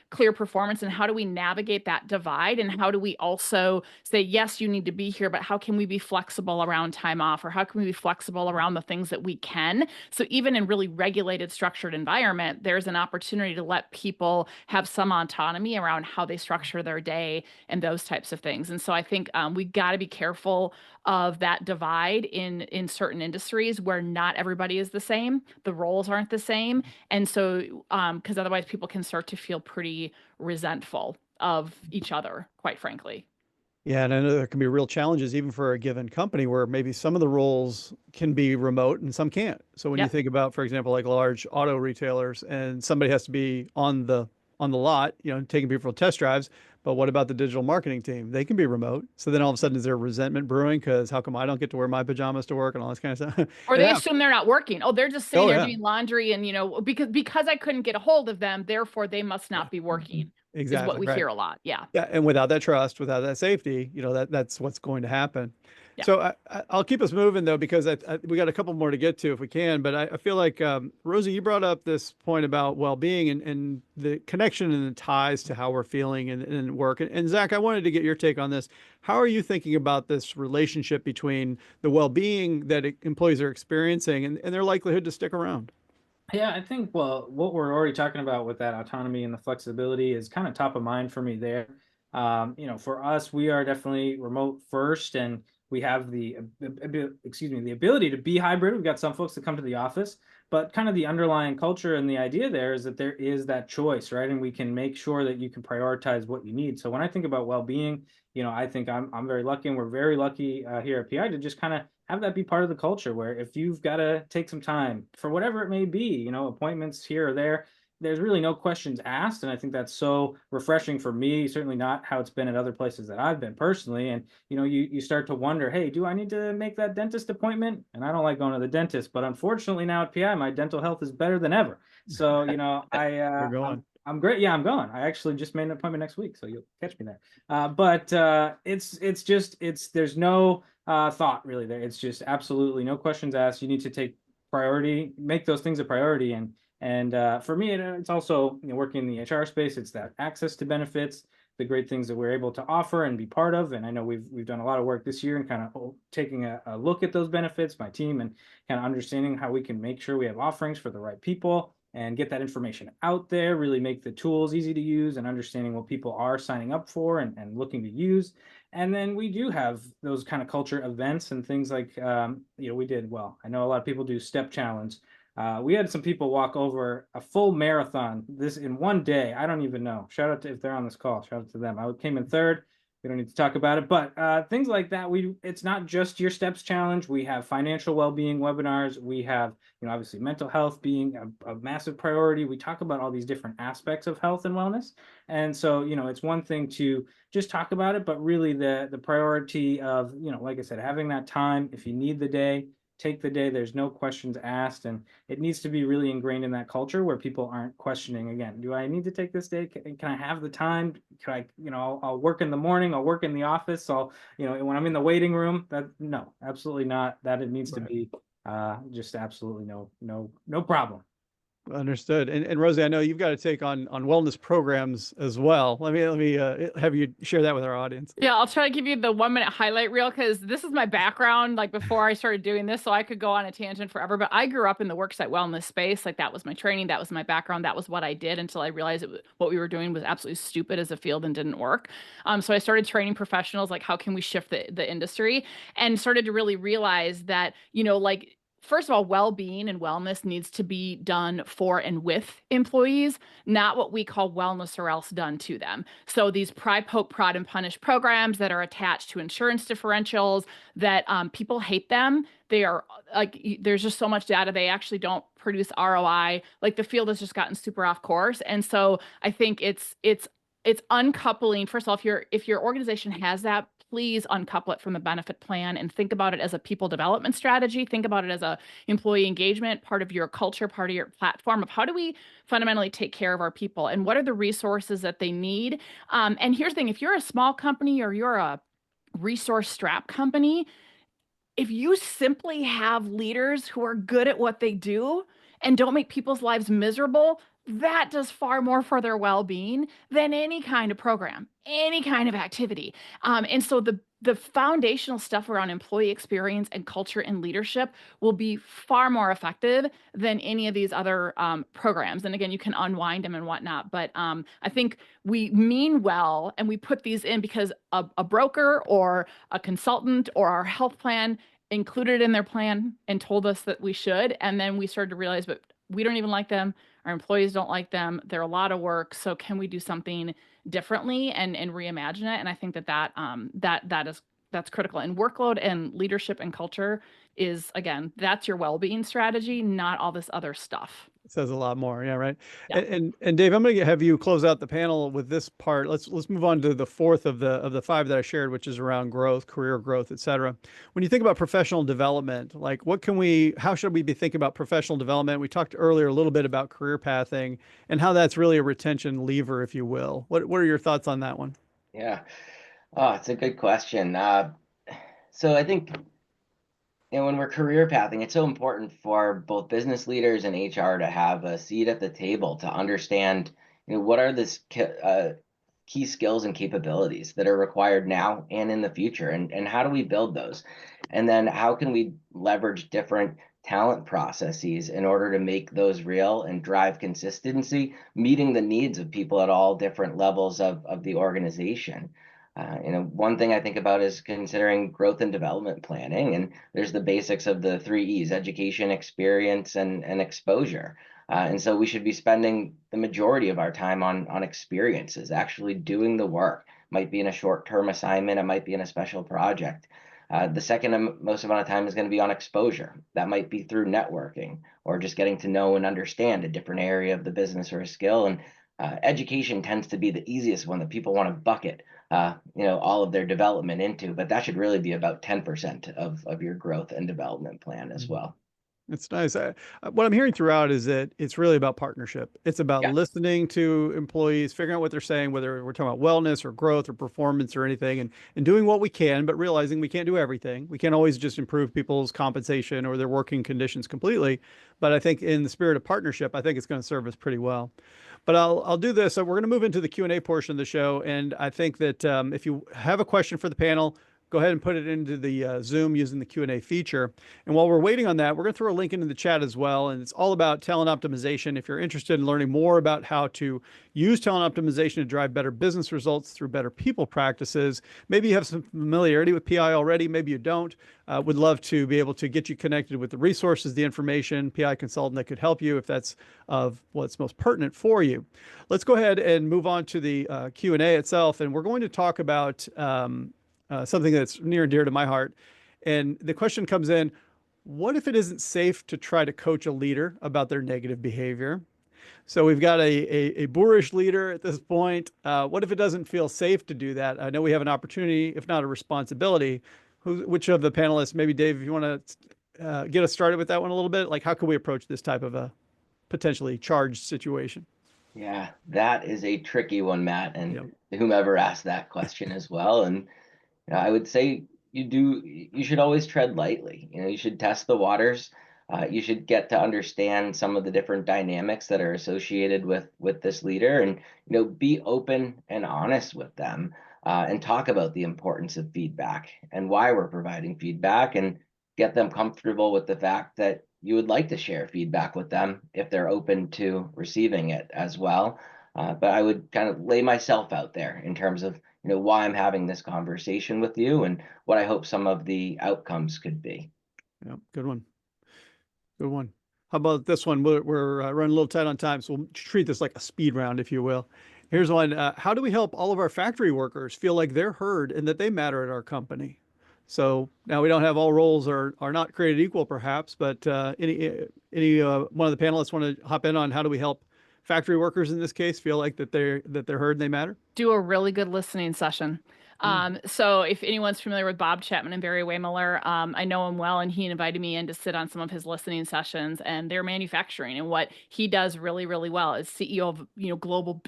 clear performance. And how do we navigate that divide? And how do we also say, yes, you need to be here, but how can we be flexible around time off? Or how can we be flexible around the things that we can? So even in really regulated, structured environment, there's an opportunity to let people have some autonomy around how they structure their day and those types of things. And so I think we got to be careful of that divide in certain industries where not everybody is the same, the roles aren't the same, and so because otherwise people can start to feel pretty resentful of each other, quite frankly. Yeah, and I know there can be real challenges even for a given company where maybe some of the roles can be remote and some can't. So when you Yep. think about, for example, like large auto retailers and somebody has to be on the lot, taking people for test drives, but what about the digital marketing team? They can be remote. So then all of a sudden is there resentment brewing because how come I don't get to wear my pajamas to work and all this kind of stuff? Or It they happens. assume they're not working. Oh, they're just sitting Oh there yeah. doing laundry and because I couldn't get a hold of them, therefore they must not be working, is what Exactly, we right. hear a lot. Yeah. Yeah, and without that trust, without that safety, that's what's going to happen. Yeah. So I'll keep us moving though, because we got a couple more to get to if we can. But I feel like Rosie, you brought up this point about well-being and the connection and the ties to how we're feeling and work. And Zach, I wanted to get your take on this. How are you thinking about this relationship between the well-being that employees are experiencing and their likelihood to stick around? Yeah, I think, well, what we're already talking about with that autonomy and the flexibility is kind of top of mind for me there. For us, we are definitely remote first, and we have the ability to be hybrid. We've got some folks that come to the office, but kind of the underlying culture and the idea there is that there is that choice, right? And we can make sure that you can prioritize what you need. So when I think about well-being, I think I'm very lucky, and we're very lucky here at PI to just kind of have that be part of the culture, where if you've got to take some time for whatever it may be, appointments here or there, there's really no questions asked. And I think that's so refreshing for me, certainly not how it's been at other places that I've been personally. And, you start to wonder, hey, do I need to make that dentist appointment? And I don't like going to the dentist, but unfortunately now at PI, my dental health is better than ever. So, You're going. I'm great. Yeah, I'm going. I actually just made an appointment next week, so you'll catch me there. There's no thought really there. It's just absolutely no questions asked. You need to make those things a priority. And for me, it's also working in the HR space. It's that access to benefits, the great things that we're able to offer and be part of. And I know we've done a lot of work this year and kind of taking a look at those benefits, my team, and kind of understanding how we can make sure we have offerings for the right people and get that information out there, really make the tools easy to use, and understanding what people are signing up for and looking to use. And then we do have those kind of culture events and things like, we did, well, I know a lot of people do step challenge. We had some people walk over a full marathon this in one day. I don't even know. Shout out to, if they're on this call, shout out to them. I came in third. We don't need to talk about it, but things like that. It's not just your steps challenge. We have financial well-being webinars. We have, obviously mental health being a massive priority. We talk about all these different aspects of health and wellness. And so, it's one thing to just talk about it, but really the priority of, like I said, having that time, if you need the day, take the day. There's no questions asked, and it needs to be really ingrained in that culture where people aren't questioning, again, do I need to take this day? Can I have the time? Can I, I'll work in the morning, I'll work in the office, when I'm in the waiting room, no, absolutely not. That it needs to be just absolutely no problem. Understood. And Rosie, I know you've got to take on wellness programs as well. Let me have you share that with our audience. Yeah, I'll try to give you the 1-minute highlight reel, because this is my background, like before I started doing this, so I could go on a tangent forever. But I grew up in the worksite wellness space. Like, that was my training, that was my background, that was what I did until I realized what we were doing was absolutely stupid as a field and didn't work. So I started training professionals, like, how can we shift the industry, and started to really realize that, first of all, well-being and wellness needs to be done for and with employees, not what we call wellness or else done to them. So these pry, poke, prod, and punish programs that are attached to insurance differentials, that people hate them. They are like, there's just so much data. They actually don't produce ROI. Like, the field has just gotten super off course. And so I think it's uncoupling. First of all, if your organization has that, please uncouple it from the benefit plan and think about it as a people development strategy. Think about it as a employee engagement, part of your culture, part of your platform of how do we fundamentally take care of our people and what are the resources that they need. And here's the thing, if you're a small company or you're a resource strap company, if you simply have leaders who are good at what they do and don't make people's lives miserable, that does far more for their well-being than any kind of program, any kind of activity. And so the foundational stuff around employee experience and culture and leadership will be far more effective than any of these other programs. And again, you can unwind them and whatnot. But I think we mean well, and we put these in because a broker or a consultant or our health plan included it in their plan and told us that we should. And then we started to realize, but we don't even like them. Our employees don't like them. They're a lot of work. So can we do something differently and reimagine it? And I think that's critical. And workload and leadership and culture is, again, that's your well-being strategy, not all this other stuff. It says a lot more. Yeah, right. Yeah. And Dave, I'm going to have you close out the panel with this part. Let's move on to the fourth of the five that I shared, which is around growth, career growth, et cetera. When you think about professional development, like how should we be thinking about professional development? We talked earlier a little bit about career pathing and how that's really a retention lever, if you will. What are your thoughts on that one? Yeah. Oh, it's a good question. So I think, when we're career pathing, it's so important for both business leaders and HR to have a seat at the table to understand, what are the key skills and capabilities that are required now and in the future, and how do we build those? And then how can we leverage different talent processes in order to make those real and drive consistency, meeting the needs of people at all different levels of the organization. One thing I think about is considering growth and development planning, and there's the basics of the 3 E's: education, experience, and exposure. And so we should be spending the majority of our time on experiences, actually doing the work. Might be in a short-term assignment, it might be in a special project. The second most amount of time is going to be on exposure. That might be through networking or just getting to know and understand a different area of the business or a skill. And education tends to be the easiest one that people want to bucket all of their development into, but that should really be about 10% of your growth and development plan as well. It's nice. What I'm hearing throughout is that it's really about partnership. It's about Yeah. listening to employees, figuring out what they're saying, whether we're talking about wellness or growth or performance or anything, and doing what we can, but realizing we can't do everything. We can't always just improve people's compensation or their working conditions completely. But I think in the spirit of partnership, I think it's going to serve us pretty well. But I'll do this. So we're going to move into the Q&A portion of the show, and I think that if you have a question for the panel, go ahead and put it into the Zoom using the Q&A feature. And while we're waiting on that, we're going to throw a link into the chat as well. And it's all about talent optimization. If you're interested in learning more about how to use talent optimization to drive better business results through better people practices, maybe you have some familiarity with PI already, maybe you don't, would love to be able to get you connected with the resources, the information, PI consultant that could help you if that's of what's most pertinent for you. Let's go ahead and move on to the Q&A itself. And we're going to talk about something that's near and dear to my heart. And the question comes in, what if it isn't safe to try to coach a leader about their negative behavior? So we've got a boorish leader at this point. What if it doesn't feel safe to do that? I know we have an opportunity, if not a responsibility. Which of the panelists, maybe Dave, if you want to get us started with that one a little bit, like how can we approach this type of a potentially charged situation? Yeah, that is a tricky one, Matt, and whomever asked that question as well. And I would say you should always tread lightly. You should test the waters. You should get to understand some of the different dynamics that are associated with this leader, and be open and honest with them, and talk about the importance of feedback and why we're providing feedback, and get them comfortable with the fact that you would like to share feedback with them if they're open to receiving it as well. But I would kind of lay myself out there in terms of why I'm having this conversation with you and what I hope some of the outcomes could be. Yeah, good one. Good one. How about this one? We're running a little tight on time, so we'll treat this like a speed round, if you will. Here's one. How do we help all of our factory workers feel like they're heard and that they matter at our company? So now we don't have all roles are not created equal, perhaps, but any one of the panelists want to hop in on how do we help factory workers in this case feel like that they're heard and they matter? Do a really good listening session. So if anyone's familiar with Bob Chapman and Barry Waymiller, I know him well, and he invited me in to sit on some of his listening sessions, and they're manufacturing. And what he does really, really well as CEO of, global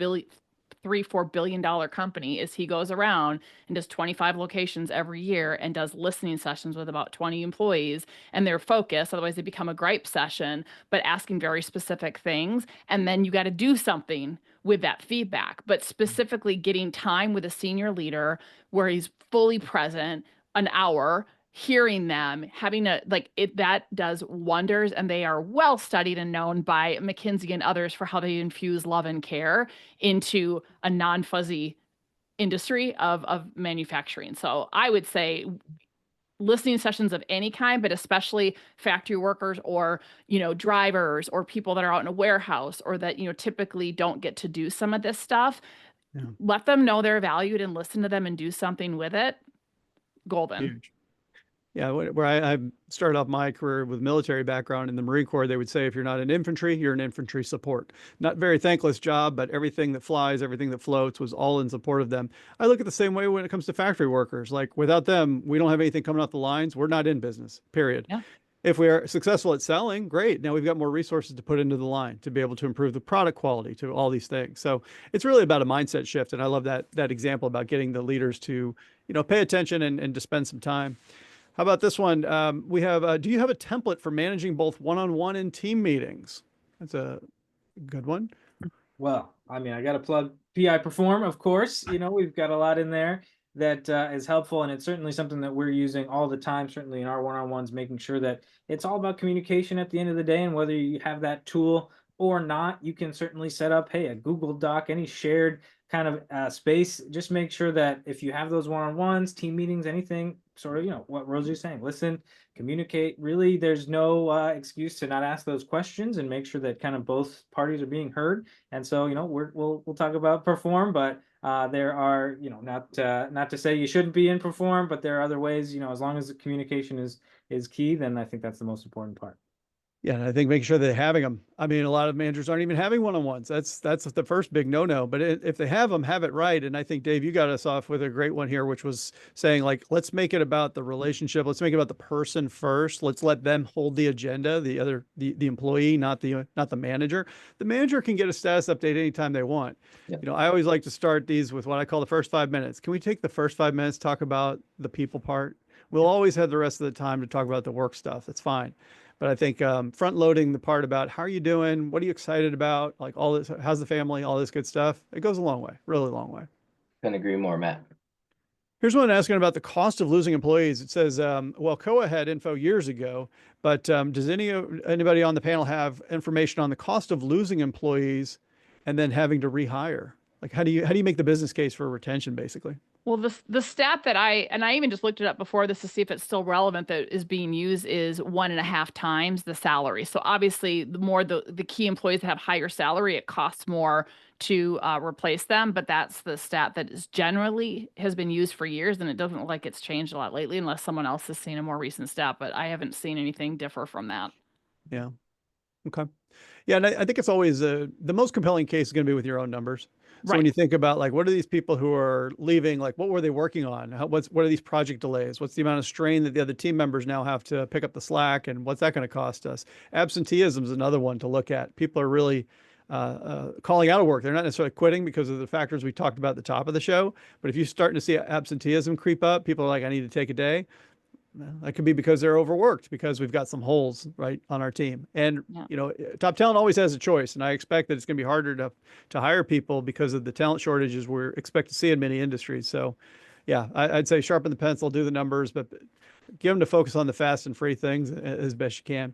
$3-4 billion company is he goes around and does 25 locations every year and does listening sessions with about 20 employees, and they're focused. Otherwise they become a gripe session, but asking very specific things. And then you got to do something with that feedback, but specifically getting time with a senior leader where he's fully present, an hour, hearing them, having that does wonders. And they are well studied and known by McKinsey and others for how they infuse love and care into a non-fuzzy industry of manufacturing. So I would say listening sessions of any kind, but especially factory workers or, drivers or people that are out in a warehouse or that, typically don't get to do some of this stuff. Yeah. Let them know they're valued and listen to them and do something with it. Golden. Huge. Yeah, where I started off my career with military background in the Marine Corps, they would say if you're not in infantry, you're an infantry support. Not very thankless job, but everything that flies, everything that floats was all in support of them. I look at the same way when it comes to factory workers. Like without them, we don't have anything coming off the lines. We're not in business, period. Yeah. If we are successful at selling, great. Now we've got more resources to put into the line to be able to improve the product quality, to all these things. So it's really about a mindset shift. And I love that example about getting the leaders to, pay attention and to spend some time. How about this one? We have, do you have a template for managing both one-on-one and team meetings? That's a good one. Well, I got to plug PI Perform, of course. We've got a lot in there that is helpful, and it's certainly something that we're using all the time, certainly in our one-on-ones, making sure that it's all about communication at the end of the day. And whether you have that tool or not, you can certainly set up, a Google Doc, any shared kind of space, just make sure that if you have those one-on-ones, team meetings, anything, sort of, you know, what Rosie's saying, listen, communicate. Really, there's no excuse to not ask those questions, and make sure that kind of both parties are being heard. And so, you know, we'll talk about perform, but there are, you know, not to say you shouldn't be in perform, but there are other ways, you know, as long as the communication is key, then I think that's the most important part. Yeah, and I think making sure they're having them. I mean, a lot of managers aren't even having one-on-ones. That's the first big no-no. But if they have them, have it right. And I think, Dave, you got us off with a great one here, which was saying, like, let's make it about the relationship. Let's make it about the person first. Let's let them hold the agenda, the employee, not the manager. The manager can get a status update anytime they want. Yep. You know, I always like to start these with what I call the first 5 minutes. Can we take the first 5 minutes, talk about the people part? We'll always have the rest of the time to talk about the work stuff. That's fine. But I think front loading the part about how are you doing? What are you excited about? Like all this, how's the family? All this good stuff. It goes a long way, really long way. Couldn't agree more, Matt. Here's one asking about the cost of losing employees. It says, well, COA had info years ago, but does anybody on the panel have information on the cost of losing employees and then having to rehire? Like how do you make the business case for retention, basically? Well, the stat that I even just looked it up before this to see if it's still relevant that is being used is 1.5 times the salary. So obviously, the more the key employees that have higher salary, it costs more to replace them. But that's the stat that is generally has been used for years, and it doesn't look like it's changed a lot lately, unless someone else has seen a more recent stat. But I haven't seen anything differ from that. Yeah. Okay. Yeah, and I think it's always the most compelling case is going to be with your own numbers. So when Right. you think about like what are these people who are leaving, like what were they working on? What are these project delays? What's the amount of strain that the other team members now have to pick up the slack, and what's that going to cost us? Absenteeism is another one to look at. People are really calling out of work. They're not necessarily quitting because of the factors we talked about at the top of the show. But if you're starting to see absenteeism creep up, people are like, I need to take a day. That could be because they're overworked, because we've got some holes right on our team. And Yeah. you know, top talent always has a choice, and I expect that it's going to be harder to hire people because of the talent shortages we're expect to see in many industries. So, yeah, I'd say sharpen the pencil, do the numbers, but get them to focus on the fast and free things as best you can.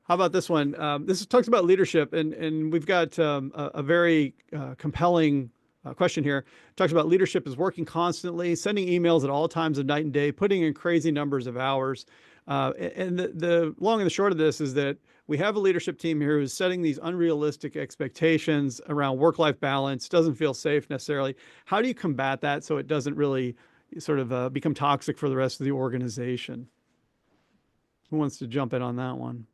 How about this one? This talks about leadership, and we've got a very compelling question here. It talks about leadership is working constantly, sending emails at all times of night and day, putting in crazy numbers of hours. And the long and the short of this is that we have a leadership team here who's setting these unrealistic expectations around work-life balance, doesn't feel safe necessarily. How do you combat that so it doesn't really sort of become toxic for the rest of the organization? Who wants to jump in on that one?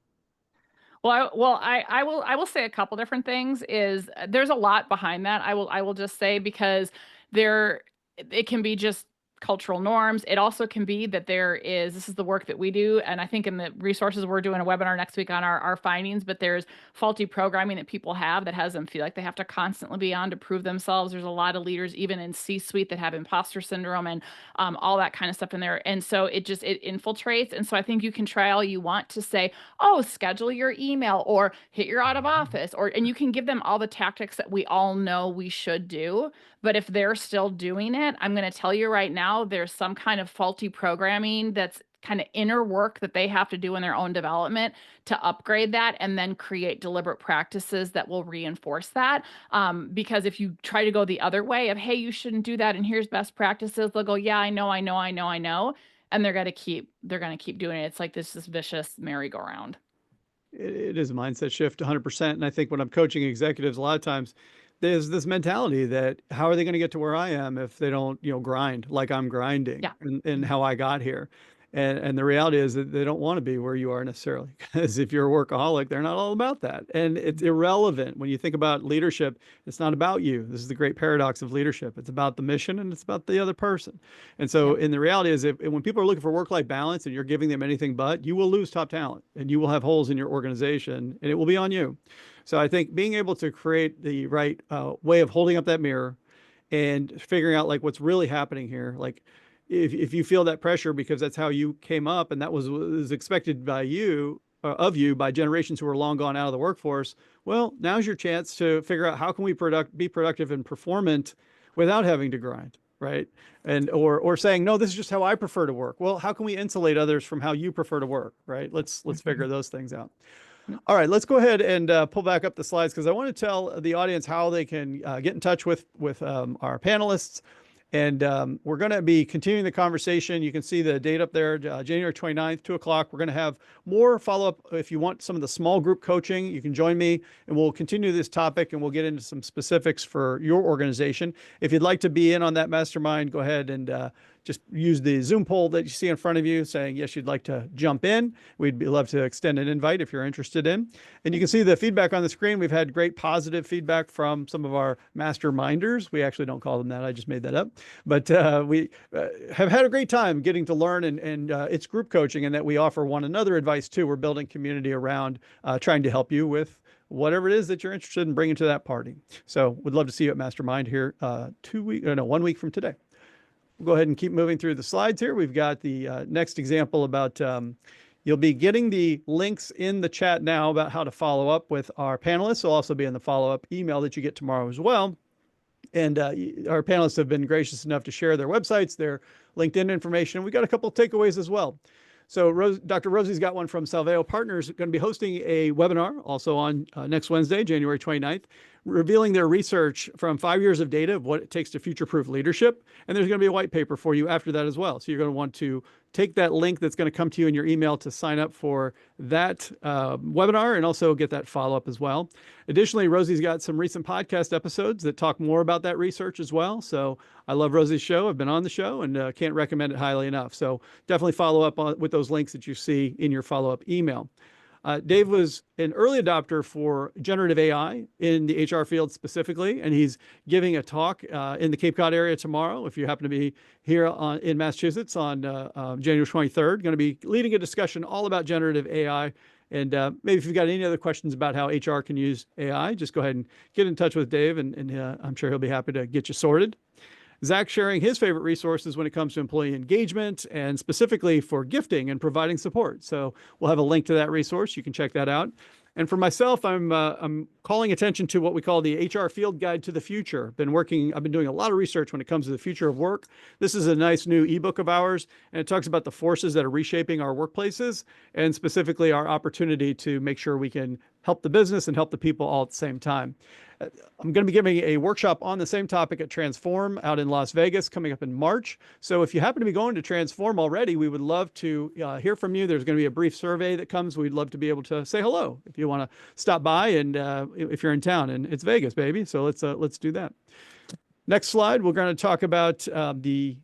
I will say a couple different things. Is there's a lot behind that. I will just say because there it can be just cultural norms. It also can be that this is the work that we do. And I think in the resources, we're doing a webinar next week on our findings, but there's faulty programming that people have that has them feel like they have to constantly be on to prove themselves. There's a lot of leaders, even in C-suite, that have imposter syndrome and all that kind of stuff in there. And so it infiltrates. And so I think you can try all you want to say, oh, schedule your email or hit your out of office, and you can give them all the tactics that we all know we should do. But if they're still doing it, I'm going to tell you right now, there's some kind of faulty programming that's kind of inner work that they have to do in their own development to upgrade that and then create deliberate practices that will reinforce that. Because if you try to go the other way of, hey, you shouldn't do that, and here's best practices, they'll go, yeah, I know. And they're going to keep doing it. It's like this vicious merry-go-round. It is a mindset shift 100%. And I think when I'm coaching executives, a lot of times there's this mentality that how are they going to get to where I am if they don't, grind like I'm grinding Yeah. and how I got here. And the reality is that they don't want to be where you are necessarily, because if you're a workaholic, they're not all about that. And it's irrelevant when you think about leadership. It's not about you. This is the great paradox of leadership. It's about the mission and it's about the other person. And so in the reality is when people are looking for work-life balance and you're giving them anything but, you will lose top talent and you will have holes in your organization and it will be on you. So I think being able to create the right way of holding up that mirror and figuring out like what's really happening here, like if you feel that pressure because that's how you came up and that was expected by you of you by generations who are long gone out of the workforce, well, now's your chance to figure out how can we be productive and performant without having to grind, right? And or saying, no, this is just how I prefer to work. Well, how can we insulate others from how you prefer to work, right? Let's figure those things out. All right, let's go ahead and pull back up the slides because I want to tell the audience how they can get in touch with our panelists. And we're going to be continuing the conversation. You can see the date up there, January 29th, 2 o'clock. We're going to have more follow-up. If you want some of the small group coaching, you can join me and we'll continue this topic and we'll get into some specifics for your organization. If you'd like to be in on that mastermind, go ahead and just use the Zoom poll that you see in front of you saying, yes, you'd like to jump in. We'd love to extend an invite if you're interested in. And you can see the feedback on the screen. We've had great positive feedback from some of our masterminders. We actually don't call them that. I just made that up. But we have had a great time getting to learn, and it's group coaching, and that we offer one another advice too. We're building community around trying to help you with whatever it is that you're interested in bringing to that party. So we'd love to see you at Mastermind here 1 week from today. We'll go ahead and keep moving through the slides here. We've got the next example about you'll be getting the links in the chat now about how to follow up with our panelists. They'll also be in the follow-up email that you get tomorrow as well. And our panelists have been gracious enough to share their websites, their LinkedIn information. We got a couple of takeaways as well. So Dr. Rosie's got one from Salveo Partners, going to be hosting a webinar also on next Wednesday, January 29th, revealing their research from 5 years of data of what it takes to future-proof leadership. And there's going to be a white paper for you after that as well. So you're going to want to take that link that's going to come to you in your email to sign up for that webinar and also get that follow-up as well. Additionally, Rosie's got some recent podcast episodes that talk more about that research as well. So I love Rosie's show. I've been on the show and can't recommend it highly enough. So definitely follow up with those links that you see in your follow-up email. Dave was an early adopter for generative AI in the HR field specifically, and he's giving a talk in the Cape Cod area tomorrow. If you happen to be here in Massachusetts on January 23rd, going to be leading a discussion all about generative AI. And maybe if you've got any other questions about how HR can use AI, just go ahead and get in touch with Dave, and I'm sure he'll be happy to get you sorted. Zach sharing his favorite resources when it comes to employee engagement and specifically for gifting and providing support. So we'll have a link to that resource. You can check that out. And for myself, I'm calling attention to what we call the HR Field Guide to the Future. I've been doing a lot of research when it comes to the future of work. This is a nice new ebook of ours, and it talks about the forces that are reshaping our workplaces and specifically our opportunity to make sure we can help the business and help the people all at the same time. I'm going to be giving a workshop on the same topic at Transform out in Las Vegas coming up in March. So if you happen to be going to Transform already, we would love to hear from you. There's going to be a brief survey that comes. We'd love to be able to say hello if you want to stop by and if you're in town. And it's Vegas, baby. So let's do that. Next slide, we're going to talk about the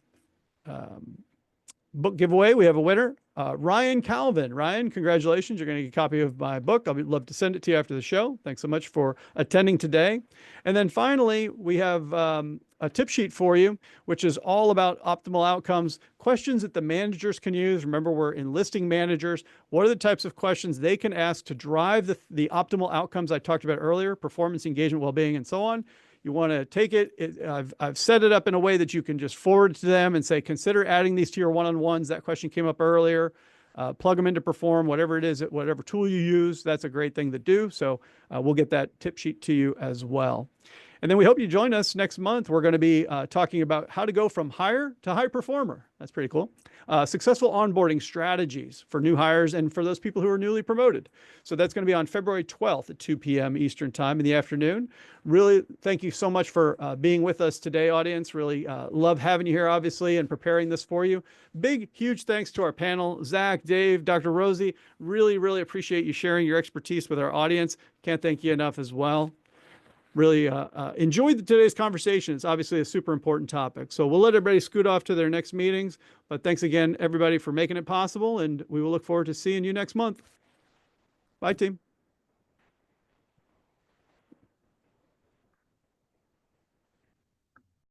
book giveaway. We have a winner. Ryan Calvin. Ryan, congratulations. You're going to get a copy of my book. I'd love to send it to you after the show. Thanks so much for attending today. And then finally, we have a tip sheet for you, which is all about optimal outcomes, questions that the managers can use. Remember, we're enlisting managers. What are the types of questions they can ask to drive the optimal outcomes I talked about earlier, performance, engagement, well-being, and so on. You want to take it. I've set it up in a way that you can just forward to them and say, consider adding these to your one-on-ones. That question came up earlier. Plug them into Perform, whatever it is, whatever tool you use. That's a great thing to do. So we'll get that tip sheet to you as well. And then we hope you join us next month. We're going to be talking about how to go from hire to high performer. That's pretty cool. Successful onboarding strategies for new hires and for those people who are newly promoted. So that's going to be on February 12th at 2 p.m. Eastern time in the afternoon. Really, thank you so much for being with us today, audience. Really love having you here, obviously, and preparing this for you. Big, huge thanks to our panel, Zach, Dave, Dr. Rosie. Really, really appreciate you sharing your expertise with our audience. Can't thank you enough as well. Really enjoyed today's conversation. It's obviously a super important topic. So we'll let everybody scoot off to their next meetings. But thanks again, everybody, for making it possible. And we will look forward to seeing you next month. Bye, team.